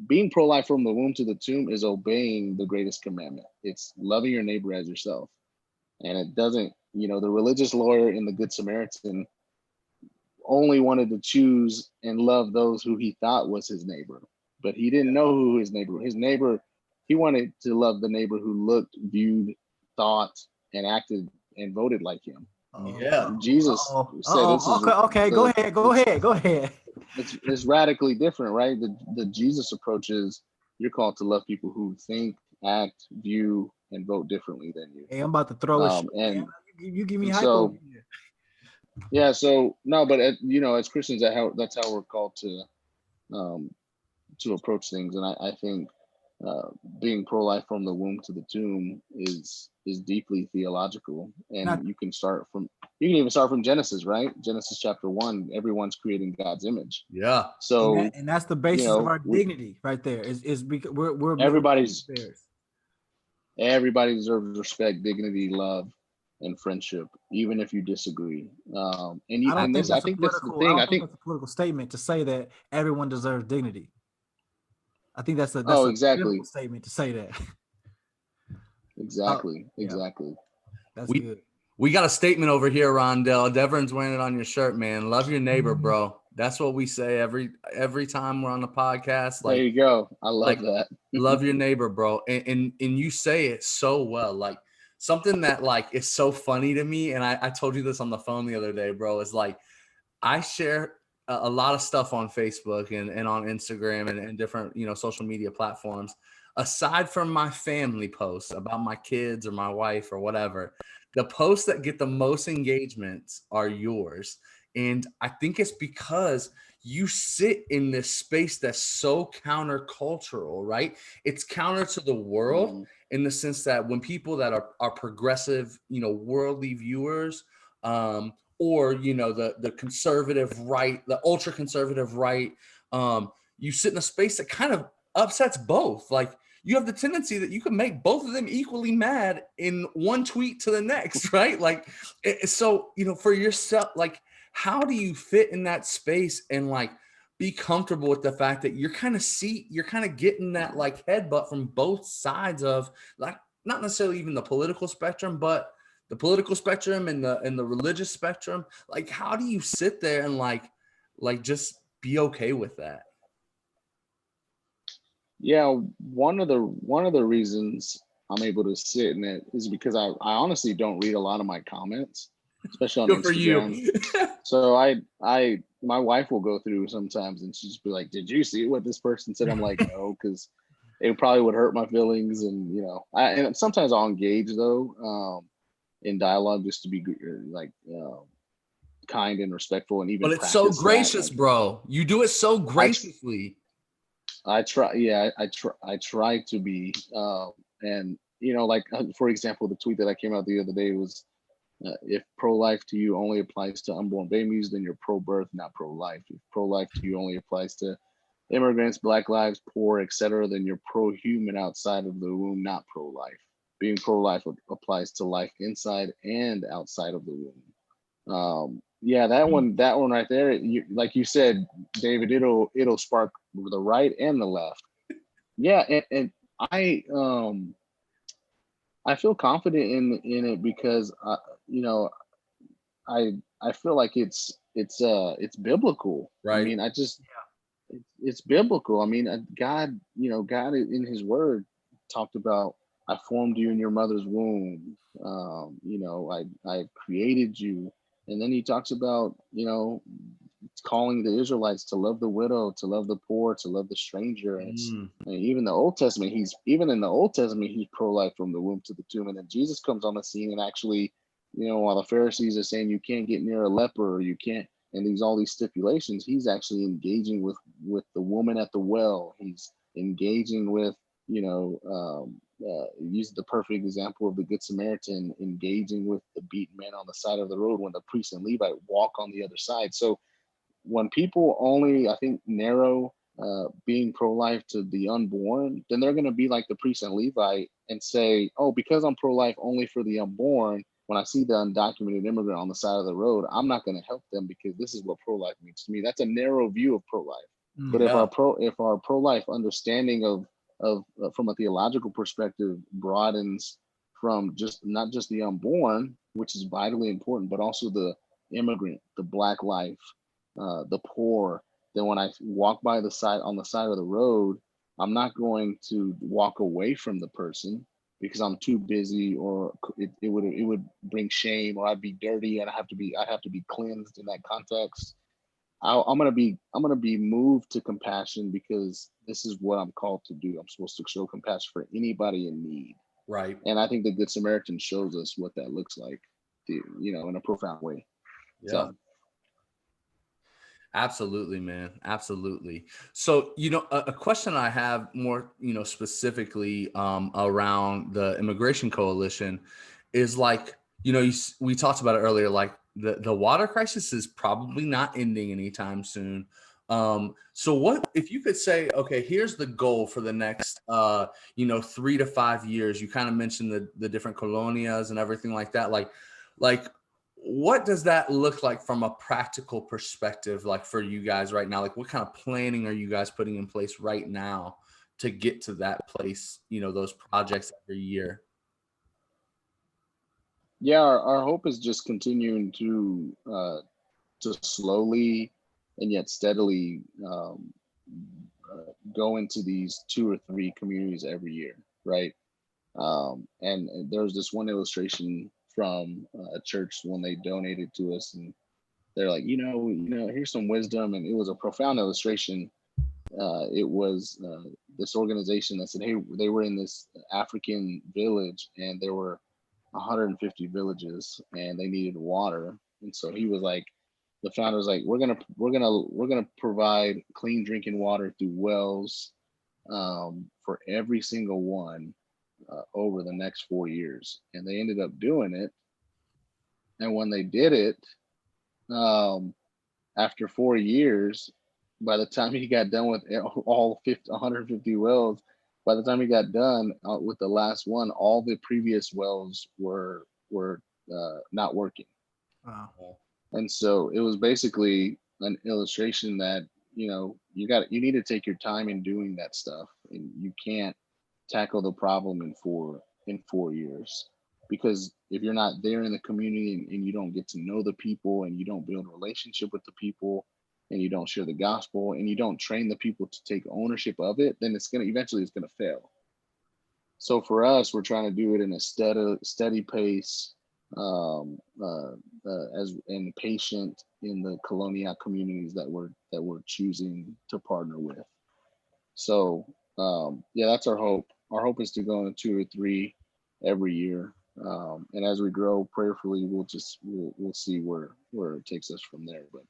being pro-life from the womb to the tomb is obeying the greatest commandment. It's loving your neighbor as yourself. And it doesn't, the religious lawyer in the Good Samaritan only wanted to choose and love those who he thought was his neighbor, but he didn't know who his neighbor, he wanted to love the neighbor who looked, viewed, thought, and acted and voted like him. Jesus said, okay, go ahead. It's radically different, right? The Jesus approach is you're called to love people who think, act, view, and vote differently than you. Hey, I'm about to throw a and you give me hype. So, yeah, so no, but as Christians, that's how we're called to approach things, and I think being pro-life from the womb to the tomb is deeply theological, and you can even start from Genesis, right? Genesis chapter 1. Everyone's created in God's image. Yeah. So and that's the basis of our dignity, right there. Is because we're everybody deserves respect, dignity, love, and friendship, even if you disagree. I think that's the thing. I think that's a political statement to say that everyone deserves dignity. I think that's a exactly statement to say that. Exactly. That's good. We got a statement over here, Rondell. Deverin's wearing it on your shirt, man. Love your neighbor, bro. That's what we say every time we're on the podcast. Like, there you go. I love that. Love your neighbor, bro. And you say it so well. Like something that like is so funny to me. And I told you this on the phone the other day, bro. Is like I share a lot of stuff on Facebook and on Instagram and different, social media platforms. Aside from my family posts about my kids or my wife or whatever, the posts that get the most engagements are yours. And I think it's because you sit in this space that's so countercultural, right? It's counter to the world in the sense that when people that are progressive, worldly viewers, or the conservative right, the ultra conservative right, you sit in a space that kind of upsets both. Like you have the tendency that you can make both of them equally mad in one tweet to the next, right? Like, so, you know, for yourself, like, how do you fit in that space and like be comfortable with the fact that you're kind of getting that like headbutt from both sides of, like, not necessarily even the political spectrum, but the political spectrum and the religious spectrum? Like, how do you sit there and like just be okay with that? Yeah, one of the reasons I'm able to sit in it is because I honestly don't read a lot of my comments, especially on Good for Instagram. you. So my wife will go through sometimes and she'll just be like, "Did you see what this person said?" I'm like, "No," because it probably would hurt my feelings, and you know, and sometimes I'll engage though in dialogue just to be like kind and respectful, and even But it's so practice that. gracious, bro. You do it so graciously. I try. Yeah, I try. I try to be. And you know, like for example, the tweet that I came out the other day was, if pro-life to you only applies to unborn babies, then you're pro-birth, not pro-life. If pro-life to you only applies to immigrants, Black lives, poor, etc., then you're pro-human outside of the womb, not pro-life. Being pro-life applies to life inside and outside of the womb. Yeah, that one right there, like you said, David, it'll spark the right and the left. Yeah, and I feel confident in it because you know, I feel like it's biblical. I Right. mean, it's biblical. I mean, God, you know, God in His Word talked about, "I formed you in your mother's womb." You know, I created you, and then He talks about, you know, calling the Israelites to love the widow, to love the poor, to love the stranger. And it's, and even the Old Testament, even in the Old Testament, he's pro-life from the womb to the tomb. And then Jesus comes on the scene and actually, you know, while the Pharisees are saying you can't get near a leper or you can't, and all these stipulations, he's actually engaging with the woman at the well. He's engaging with, you know, use the perfect example of the Good Samaritan engaging with the beaten man on the side of the road when the priest and Levite walk on the other side. So when people only, I think, narrow being pro-life to the unborn, then they're going to be like the priest and Levite and say, "Oh, because I'm pro-life only for the unborn, when I see the undocumented immigrant on the side of the road, I'm not going to help them because this is what pro-life means to me." That's a narrow view of pro-life. But if our pro-life understanding of from a theological perspective broadens from just not just the unborn, which is vitally important, but also the immigrant, the Black life, the poor, then when I walk by the side on the side of the road, I'm not going to walk away from the person because I'm too busy, or it would bring shame, or I'd be dirty and I have to be cleansed in that context. I'm gonna be moved to compassion because this is what I'm called to do. I'm supposed to show compassion for anybody in need. Right. And I think the Good Samaritan shows us what that looks like, you know, in a profound way. Yeah. So. Absolutely, man. Absolutely. So, you know, a question I have more, you know, specifically around the Immigration Coalition is like, you know, we talked about it earlier, like the water crisis is probably not ending anytime soon. So what if you could say, okay, here's the goal for the next, you know, 3 to 5 years. You kind of mentioned the different colonias and everything like that. Like, what does that look like from a practical perspective, like for you guys right now? Like, what kind of planning are you guys putting in place right now to get to that place, you know, those projects every year? Yeah, our hope is just continuing to slowly and yet steadily go into these 2 or 3 communities every year, right? And there's this one illustration from a church when they donated to us, and they're like, here's some wisdom, and it was a profound illustration. It was this organization that said, hey, they were in this African village, and there were 150 villages, and they needed water. And so he was like, the founder was like, we're gonna provide clean drinking water through wells for every single one over the next 4 years. And they ended up doing it. And when they did it, after 4 years, by the time he got done with all 150 wells, by the time we got done with the last one, all the previous wells were not working. Wow. And so it was basically an illustration that, you need to take your time in doing that stuff, and you can't tackle the problem in 4 years, because if you're not there in the community, and you don't get to know the people, and you don't build a relationship with the people, and you don't share the gospel, and you don't train the people to take ownership of it, then it's gonna fail. So for us, we're trying to do it in a steady pace, as and patient in the colonial communities that we're choosing to partner with. So that's our hope. Our hope is to go in 2 or 3 every year, and as we grow prayerfully, we'll see where it takes us from there. But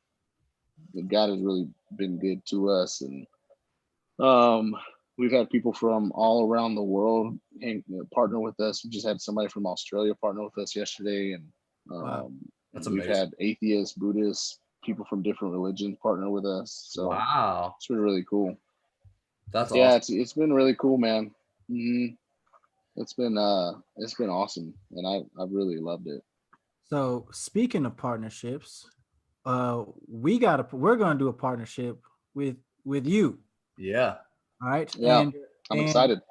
God has really been good to us, and we've had people from all around the world partner with us. We just had somebody from Australia partner with us yesterday, and Wow. That's we've amazing. had atheists, Buddhists, people from different religions partner with us. So Wow, it's been really cool. that's Yeah, awesome. it's been really cool, man. It's been awesome, and I've really loved it. So speaking of partnerships, we're gonna do a partnership with you. Yeah. All right. Yeah, I'm And excited.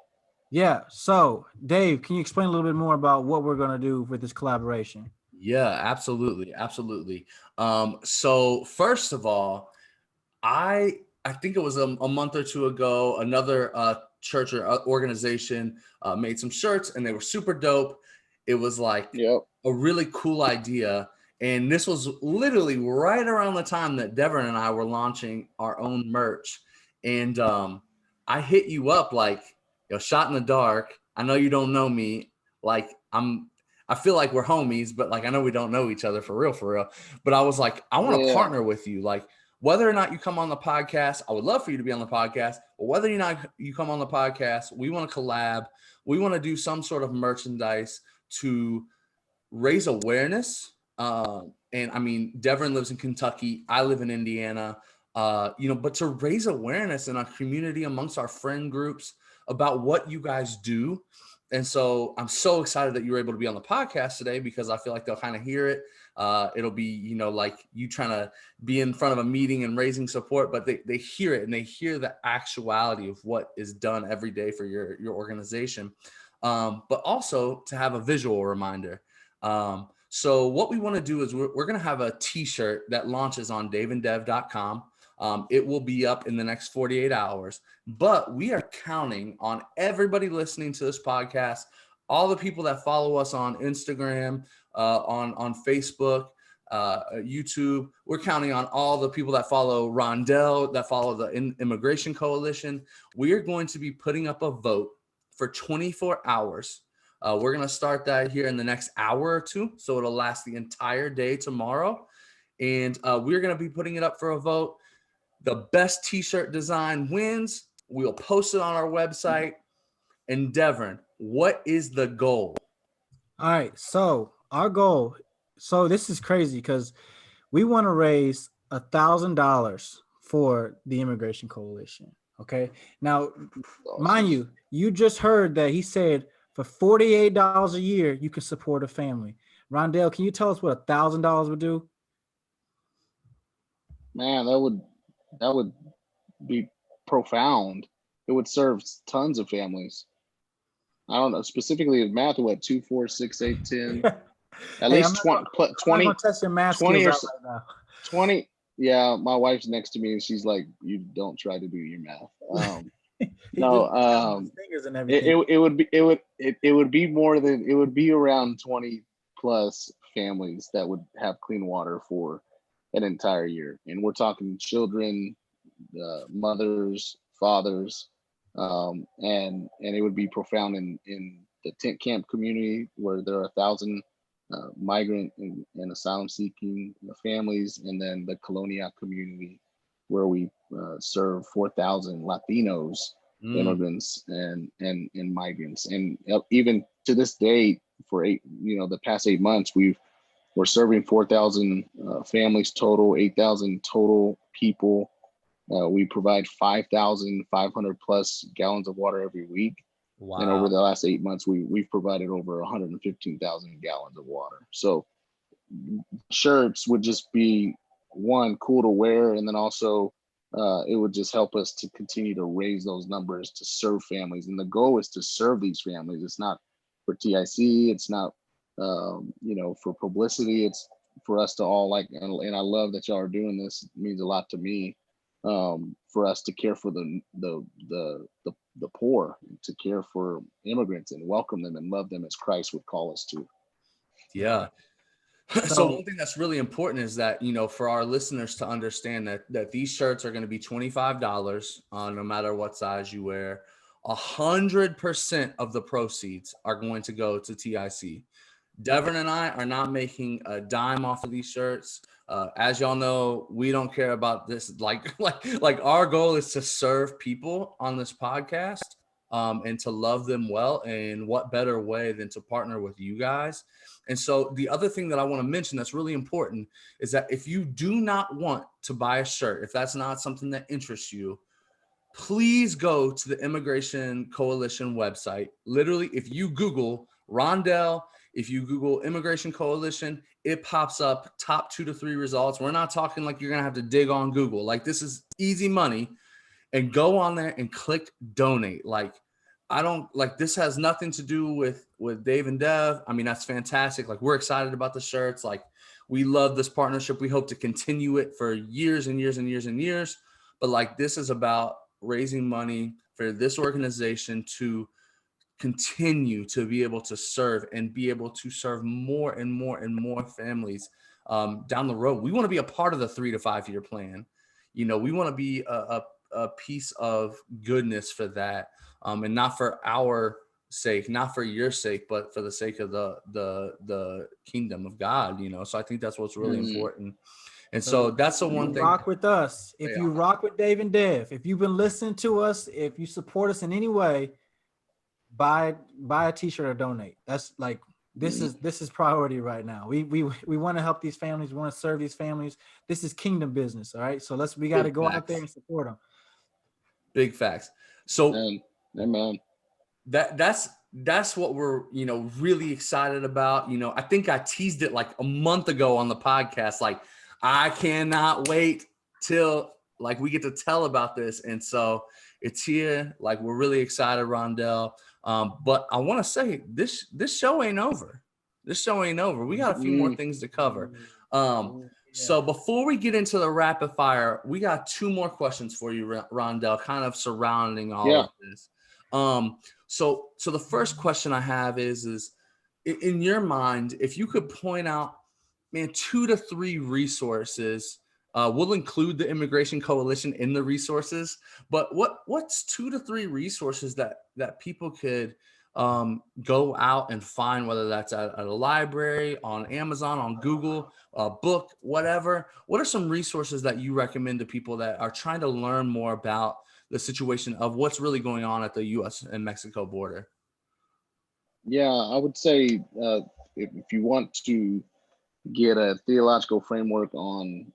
yeah. So Dave, can you explain a little bit more about what we're gonna do with this collaboration? Yeah, absolutely. Absolutely. So first of all, I think it was a month or two ago, another church or organization made some shirts, and they were super dope. It was like Yep. a really cool idea. And this was literally right around the time that Devin and I were launching our own merch. And I hit you up like, shot in the dark. I know you don't know me. Like I feel like we're homies, but like I know we don't know each other for real. But I was like, I want to Yeah. partner with you. Like, whether or not you come on the podcast, I would love for you to be on the podcast. But whether or not you come on the podcast, we want to collab. We want to do some sort of merchandise to raise awareness. And I mean, Devin lives in Kentucky. I live in Indiana. But to raise awareness in our community amongst our friend groups about what you guys do. And so I'm so excited that you were able to be on the podcast today, because I feel like they'll kind of hear it. It'll be, like you trying to be in front of a meeting and raising support, but they hear it, and they hear the actuality of what is done every day for your organization. But also to have a visual reminder. So what we want to do is we're going to have a t-shirt that launches on daveanddev.com. It will be up in the next 48 hours, but we are counting on everybody listening to this podcast, all the people that follow us on Instagram, on Facebook, YouTube. We're counting on all the people that follow Rondell, that follow the Immigration Coalition. We are going to be putting up a vote for 24 hours. We're going to start that here in the next hour or two, so it'll last the entire day tomorrow. And we're going to be putting it up for a vote. The best t-shirt design wins. We'll post it on our website. And Devin, what is the goal? All right. So our goal. So this is crazy because we want to raise $1,000 for the Immigration Coalition. Okay. Now, mind you, you just heard that he said for $48 a year you can support a family. Rondell, can you tell us what $1,000 would do? Man, that would be profound. It would serve tons of families. I don't know, specifically math, what, 2, 4, 6, 8, 10, at least 20, I'm not gonna test your math 20 skills or out right now. 20. Yeah, my wife's next to me, and she's like, "You don't try to do your math." No, fingers and everything. it would be more than, it would be around 20 plus families that would have clean water for an entire year, and we're talking children, mothers, fathers, and it would be profound in the tent camp community, where there are 1,000 migrant and asylum seeking families, and then the colonial community, where we serve 4,000 Latinos, immigrants and migrants. And even to this day, for the past 8 months, we're serving 4,000 families total, 8,000 total people, We provide 5,500 plus gallons of water every week. Wow. And over the last 8 months, we've provided over 115,000 gallons of water. So shirts would just be one, cool to wear, and then also it would just help us to continue to raise those numbers to serve families. And the goal is to serve these families. It's not for TIC. It's not for publicity. It's for us to all and I love that y'all are doing this. It means a lot to me. For us to care for the poor, to care for immigrants and welcome them and love them as Christ would call us to. Yeah. So one thing that's really important is that, for our listeners to understand that these shirts are going to be $25 no matter what size you wear. 100% of the proceeds are going to go to TIC. Devin and I are not making a dime off of these shirts. As y'all know, we don't care about this. Like our goal is to serve people on this podcast and to love them well. And what better way than to partner with you guys? And so the other thing that I want to mention that's really important is that if you do not want to buy a shirt, if that's not something that interests you, please go to the Immigration Coalition website. Literally, if you Google Rondell, if you Google Immigration Coalition, it pops up top 2 to 3 results. We're not talking like you're going to have to dig on Google. Like, this is easy money. And go on there and click donate. This has nothing to do with Dave and Dev. I mean, that's fantastic. Like, we're excited about the shirts. Like, we love this partnership. We hope to continue it for years and years and years and years. But this is about raising money for this organization to continue to be able to serve and be able to serve more and more and more families down the road. We want to be a part of the 3 to 5 year plan. We want to be a piece of goodness for that. And not for our sake, not for your sake, but for the sake of the kingdom of God, So I think that's what's really important. And so that's the one thing. Rock with us. If you rock with Dave and Dev, if you've been listening to us, if you support us in any way, buy a t-shirt or donate. That's this is priority right now. We want to help these families. We want to serve these families. This is kingdom business. All right. So we got to go out there and support them. Big facts. So Amen. That's what we're, really excited about. I think I teased it like a month ago on the podcast. Like, I cannot wait till we get to tell about this. And so it's here. We're really excited, Rondell. But I want to say this show ain't over. This show ain't over. We got a few more things to cover. So before we get into the rapid fire, we got 2 more questions for you, Rondell, kind of surrounding all of this. So the first question I have is in your mind, if you could point out, 2 to 3 resources, we'll include the Immigration Coalition in the resources, but what's 2 to 3 resources that people could go out and find, whether that's at a library, on Amazon, on Google, a book, whatever. What are some resources that you recommend to people that are trying to learn more about the situation of what's really going on at the U.S. and Mexico border? Yeah, I would say if you want to get a theological framework on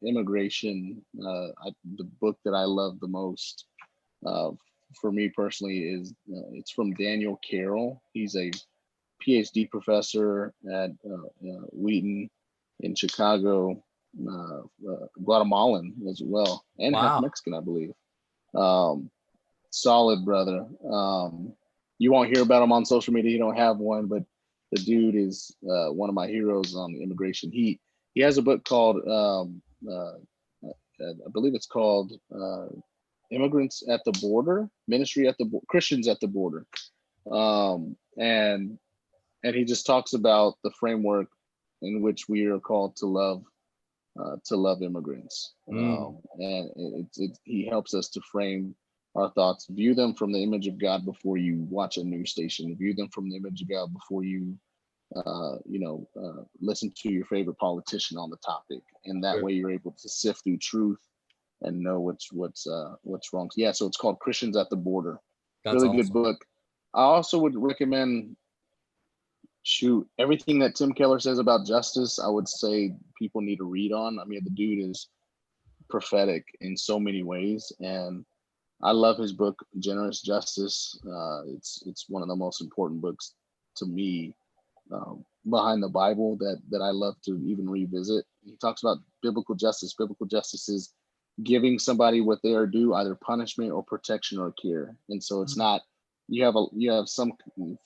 immigration, the book that I love the most for me personally is it's from Daniel Carroll. He's a PhD professor at Wheaton in Chicago, Guatemalan as well, and half Mexican, I believe. Solid brother. You won't hear about him on social media. He don't have one, but the dude is one of my heroes on immigration. He has a book called I believe it's called Immigrants at the Border, Christians at the Border. And he just talks about the framework in which we are called to love immigrants. And he helps us to frame our thoughts, view them from the image of God before you watch a news station, view them from the image of God before you listen to your favorite politician on the topic. And that way you're able to sift through truth and know what's wrong. Yeah, so it's called Christians at the Border. That's really awesome. Good book. I also would recommend everything that Tim Keller says about justice. I would say people need to read on. I mean, the dude is prophetic in so many ways. And I love his book, Generous Justice. It's one of the most important books to me behind the Bible that I love to even revisit. He talks about biblical justice. Biblical justice is giving somebody what they are due, either punishment or protection or care. And so it's not, you have some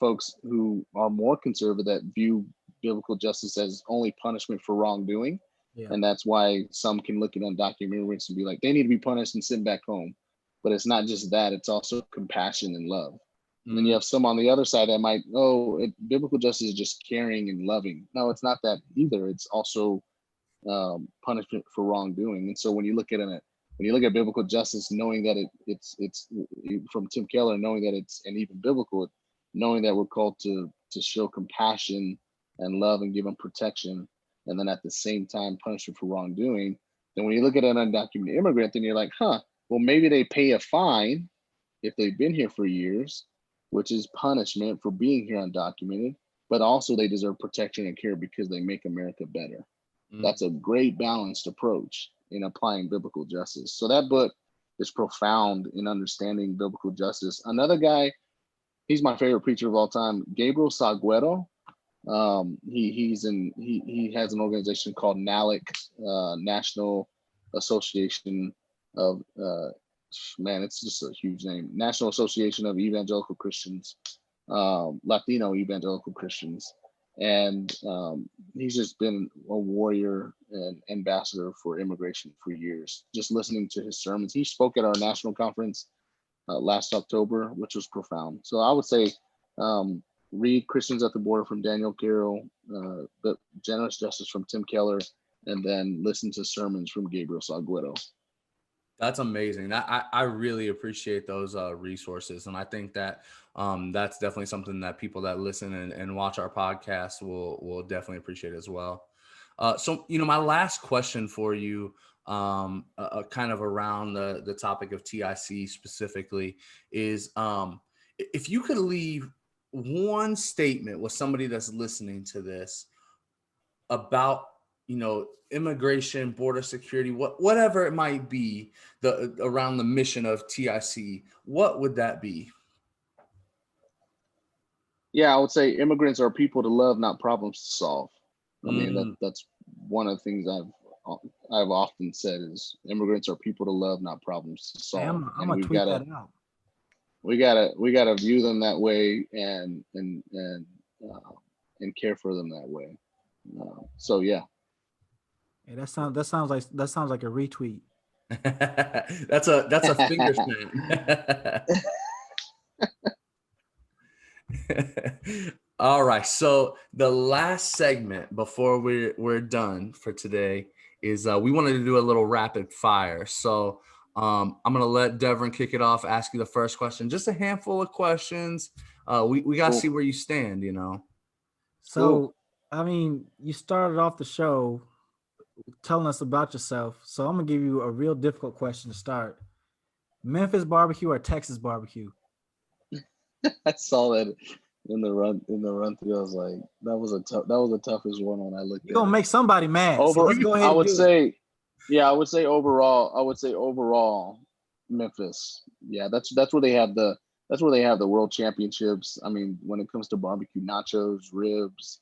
folks who are more conservative that view biblical justice as only punishment for wrongdoing. Yeah. And that's why some can look at undocumented and be like, they need to be punished and sent back home. But it's not just that, it's also compassion and love. And then you have some on the other side that might, biblical justice is just caring and loving. No, it's not that either. It's also punishment for wrongdoing. And so when you look at biblical justice, knowing that it's from Tim Keller, knowing that it's, and even biblical, knowing that we're called to show compassion and love and give them protection, and then at the same time punishment for wrongdoing. Then when you look at an undocumented immigrant, then you're like, well, maybe they pay a fine if they've been here for years, which is punishment for being here undocumented, but also they deserve protection and care because they make America better. That's a great balanced approach in applying biblical justice. So that book is profound in understanding biblical justice. Another guy, he's my favorite preacher of all time, Gabriel Saguero. He has an organization called NALEC, National Association of it's just a huge name, National Association of Evangelical Christians, Latino Evangelical Christians. And he's just been a warrior and ambassador for immigration for years. Just listening to his sermons, he spoke at our national conference last October, which was profound. So I would say read Christians at the Border from Daniel Carroll, the Generous Justice from Tim Keller, and then listen to sermons from Gabriel Saguero. That's amazing. I really appreciate those resources. And I think that that's definitely something that people that listen and watch our podcast will definitely appreciate as well. So, my last question for you, kind of around the topic of TIC specifically, is if you could leave one statement with somebody that's listening to this about immigration, border security, whatever it might be, around the mission of TIC, what would that be? Yeah, I would say immigrants are people to love, not problems to solve. I mean, that's one of the things I've often said is immigrants are people to love, not problems to solve. I'm gonna tweet that out. We gotta view them that way and care for them that way. So yeah. Hey, that sounds like a retweet. that's a finger snap. All right. So the last segment before we're done for today is we wanted to do a little rapid fire. So I'm gonna let Devin kick it off. Ask you the first question. Just a handful of questions. We gotta see where you stand. So I mean, you started off the show telling us about yourself. So I'm gonna give you a real difficult question to start. Memphis barbecue or Texas barbecue? I saw that in the run through. I was like, that was the toughest one when I looked. You're gonna make somebody mad. So let's go ahead. I would say overall Memphis. Yeah, that's where they have the world championships. I mean, when it comes to barbecue, nachos, ribs,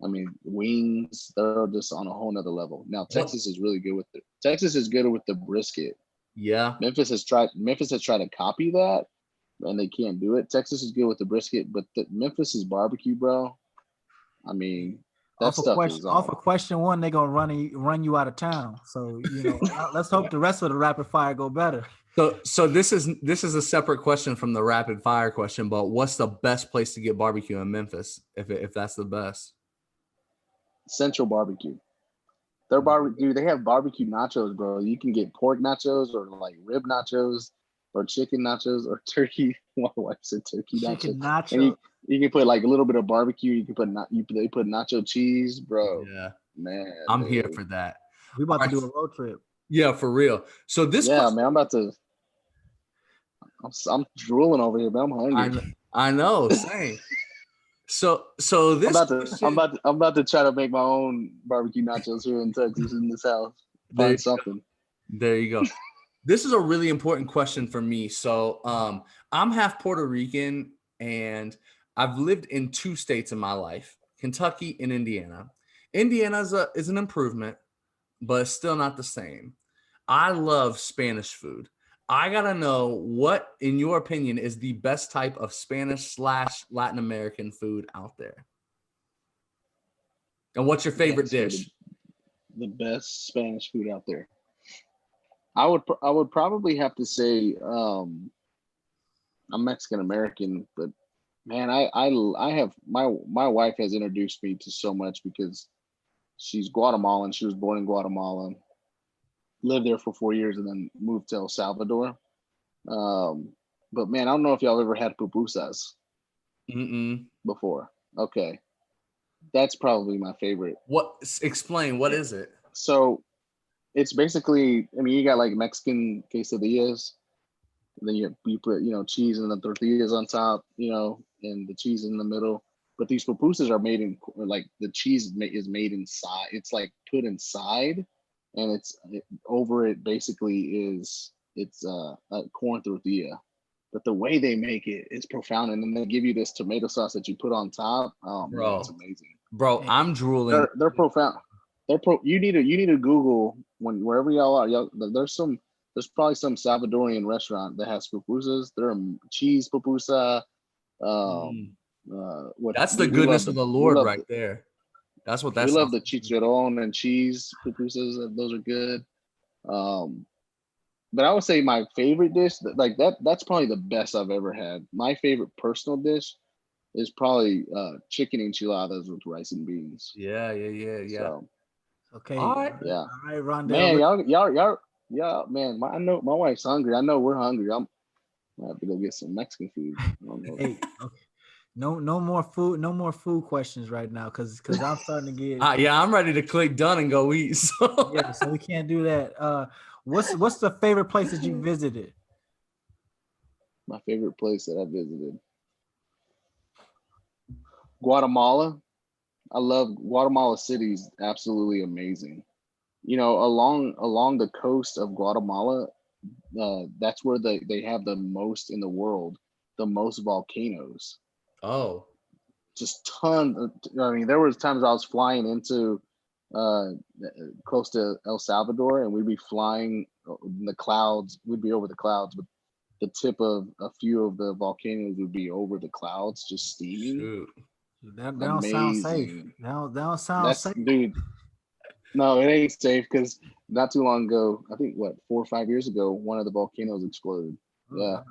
I mean, wings, they're just on a whole nother level. Now, Texas is really good with it. Texas is good with the brisket. Yeah. Memphis has tried to copy that, and they can't do it. Texas is good with the brisket, but Memphis is barbecue, bro. I mean, off of question one, they're gonna run you out of town. So let's hope the rest of the rapid fire go better. So this is a separate question from the rapid fire question, but what's the best place to get barbecue in Memphis if that's the best? Central Barbecue. Their barbecue, they have barbecue nachos, bro. You can get pork nachos or like rib nachos or chicken nachos or turkey. My wife said turkey nachos. And you can put like a little bit of barbecue. You can they put nacho cheese, bro. Yeah, man. I'm here for that. We about to do a road trip. Yeah, for real. So this. Yeah, man. I'm drooling over here, but I'm hungry. I know. Same. So this. I'm about to try to make my own barbecue nachos here in Texas in this house. Find something. There you go. This is a really important question for me. So I'm half Puerto Rican and I've lived in 2 states in my life, Kentucky and Indiana. Indiana is an improvement, but it's still not the same. I love Spanish food. I gotta know what, in your opinion, is the best type of Spanish / Latin American food out there. And what's your favorite dish? The best Spanish food out there. I would probably have to say I'm Mexican American, but man, I have my wife has introduced me to so much because she's Guatemalan. She was born in Guatemala, lived there for 4 years, and then moved to El Salvador. But man, I don't know if y'all ever had pupusas before. Okay, that's probably my favorite. Explain, what is it? So it's basically, I mean, you got like Mexican quesadillas, and then you put, cheese and the tortillas on top, and the cheese in the middle. But these pupusas are made in, like, the cheese is made inside. It's like put inside, and over it basically it's a corn tortilla. But the way they make it is profound, and then they give you this tomato sauce that you put on top. Oh, bro, man, it's amazing. Bro, I'm drooling. They're profound. You need to Google wherever y'all are. There's probably some Salvadorian restaurant that has pupusas. They're a cheese pupusa. That's the goodness of the Lord right there. That's what that's. We love the chicharron and cheese pupusas. Those are good. But I would say my favorite dish, that's probably the best I've ever had. My favorite personal dish is probably chicken enchiladas with rice and beans. Yeah. So, okay. All right. Yeah. All right, Rondell. Man, y'all, man. I know my wife's hungry. I know we're hungry. I have to go get some Mexican food. Hey, okay. No more food. No more food questions right now, because I'm starting to get. Yeah, I'm ready to click done and go eat. So. Yeah, so we can't do that. What's the favorite place that you visited? My favorite place that I visited, Guatemala. I love Guatemala City. Is absolutely amazing. Along the coast of Guatemala, that's where they have the most in the world, the most volcanoes. Oh, just tons. I mean, there was times I was flying into close to El Salvador, and we'd be flying in the clouds. We'd be over the clouds, but the tip of a few of the volcanoes would be over the clouds, just steaming. Shoot. That don't sound safe. That don't sound safe, dude. No, it ain't safe, because not too long ago, I think 4 or 5 years ago, one of the volcanoes exploded. Yeah.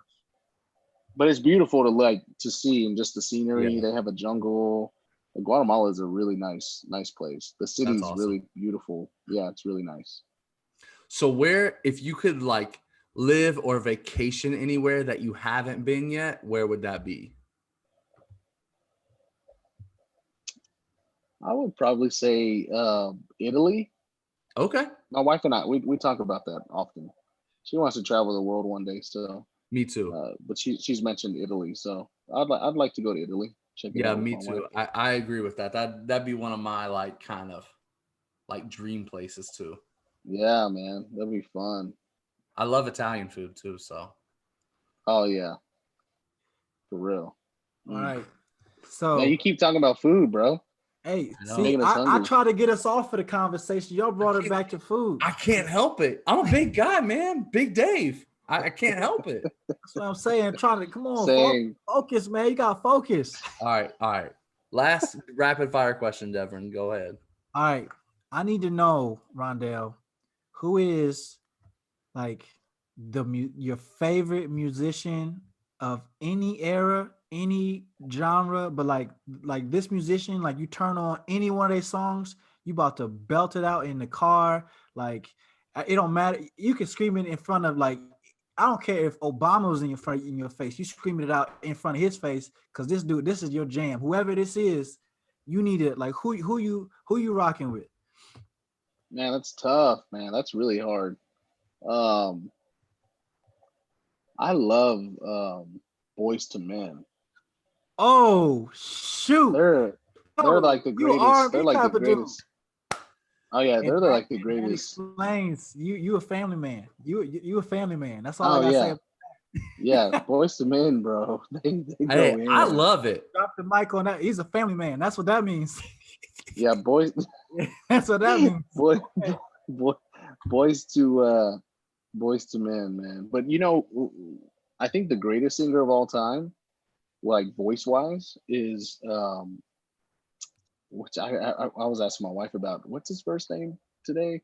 But it's beautiful to see, and just the scenery. Yeah. They have a jungle. Guatemala is a really nice place. The city's awesome. Really beautiful. Yeah, it's really nice. So if you could live or vacation anywhere that you haven't been yet, where would that be? I would probably say Italy. Okay. My wife and I, we talk about that often. She wants to travel the world one day, so. Me too. But she's mentioned Italy, so I'd like to go to Italy. Check it out. Me too. I agree with that. That'd be one of my kind of dream places too. Yeah, man, that'd be fun. I love Italian food too, so. Oh yeah, for real. All right. So man, you keep talking about food, bro. Hey, see, I try to get us off of the conversation. Y'all brought it back to food. I can't help it. I'm a big guy, man. Big Dave. I can't help it. That's what I'm saying. Trying to come on, focus, man. You got to focus. All right. Last rapid fire question, Devin. Go ahead. All right. I need to know, Rondell, who is your favorite musician of any era, any genre, but like this musician, you turn on any one of their songs, you about to belt it out in the car. It don't matter. You can scream it in front of I don't care if Obama was in your face. You screaming it out in front of his face, because this is your jam. Whoever this is, you need it. Who you rocking with? Man, that's tough, man. That's really hard. I love Boyz II Men. Oh shoot! They're like the greatest. They're like the greatest. Oh yeah, And they're that, like the and that greatest. explains you a family man. You a family man. That's all I Oh gotta yeah, say. yeah. Boys to Men, bro. They go Hey, I in. love it. Drop the mic on that. He's a family man. That's what that means. Yeah, boys, That's what that means. boy, boy, boys to boys to men, man. But you know, I think the greatest singer of all time, like voice wise, is which I was asking my wife about. What's his first name today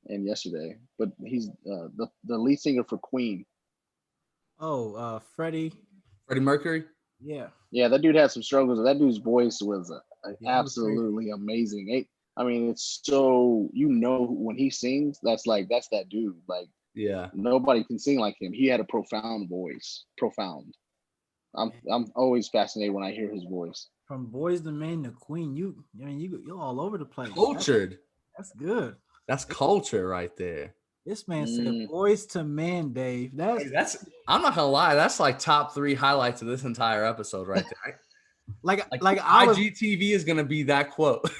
and yesterday? But he's the lead singer for Queen. Oh, Freddie. Freddie Mercury. Yeah. Yeah, that dude had some struggles. That dude's voice was Yeah, it was crazy. absolutely amazing. I mean, it's so when he sings, that's that dude. Like Yeah. nobody can sing like him. He had a profound voice. Profound. I'm always fascinated when I hear his voice. From Boys to Men to Queen, you're all over the place. Cultured. That's good. That's culture right there. This man said Boys to Men, Dave. That's I'm not gonna lie, that's like top 3 highlights of this entire episode right there. like IGTV is gonna be that quote.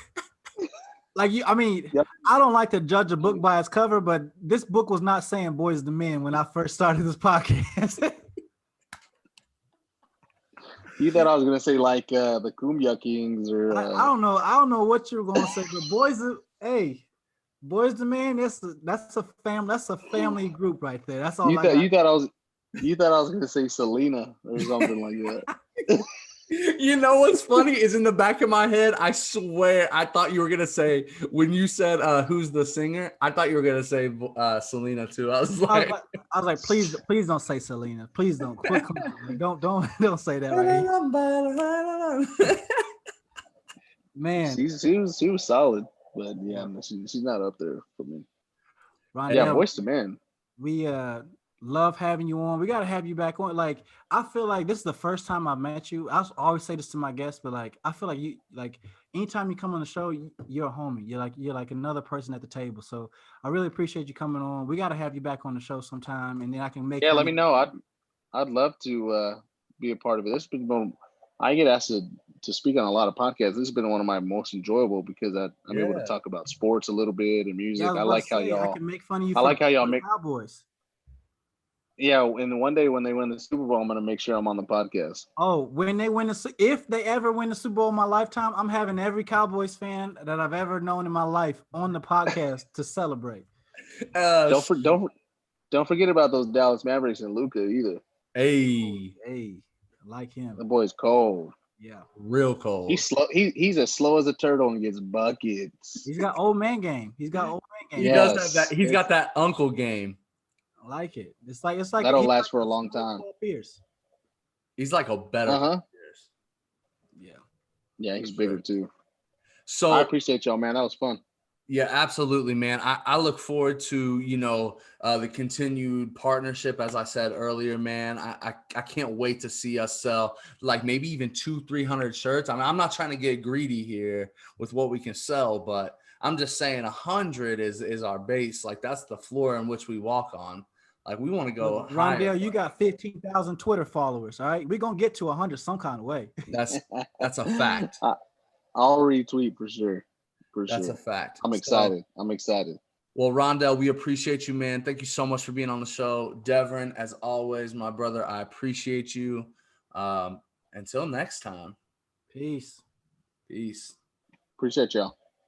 I mean, yep. I don't like to judge a book by its cover, but this book was not saying Boys to Men when I first started this podcast. You thought I was gonna say like the Cumbia Kings or I don't know. I don't know what you were gonna say, but Boys to Men, that's a family group right there. That's all. You thought I was gonna say Selena or something like that. You know what's funny is in the back of my head, I swear I thought you were gonna say when you said who's the singer, I thought you were gonna say Selena too. I was like, please don't say Selena. Please don't. Don't say that right. Man, she was solid, but yeah, she's not up there for me. Rondell, yeah, Boys to Men. We love having you on. We got to have you back on. Like, I feel like this is the first time I've met you. I always say this to my guests, but like, I feel like you, like, anytime you come on the show, you're a homie. You're like another person at the table. So I really appreciate you coming on. We got to have you back on the show sometime, and then I can make. Yeah, let me know. I'd love to be a part of it. I get asked to speak on a lot of podcasts. This has been one of my most enjoyable because I'm able to talk about sports a little bit and music. Yeah, I like how y'all. I can make fun of you. I like how y'all make Cowboys. Yeah, and one day when they win the Super Bowl, I'm gonna make sure I'm on the podcast. Oh, when they win if they ever win the Super Bowl in my lifetime, I'm having every Cowboys fan that I've ever known in my life on the podcast to celebrate. Don't forget about those Dallas Mavericks and Luka either. Hey, I like him. The boy's cold. Yeah, real cold. He's slow. He's as slow as a turtle and gets buckets. He's got old man game. He does have that. He's got that uncle game. I like it. It's like that'll last for a long time. Pierce. He's like a better Pierce. Yeah, he's bigger too. So I appreciate y'all, man. That was fun. Yeah, absolutely, man. I look forward to, the continued partnership. As I said earlier, man, I can't wait to see us sell like maybe even 200-300 shirts. I mean, I'm not trying to get greedy here with what we can sell, but I'm just saying 100 is our base. Like that's the floor in which we walk on. Like we want to go higher. Rondell, you got 15,000 Twitter followers. All right, we're gonna get to 100 some kind of way. That's a fact. I'll retweet for sure. That's a fact. I'm excited. Well, Rondell, we appreciate you, man. Thank you so much for being on the show. Devin, as always, my brother, I appreciate you. Until next time. Peace. Appreciate y'all.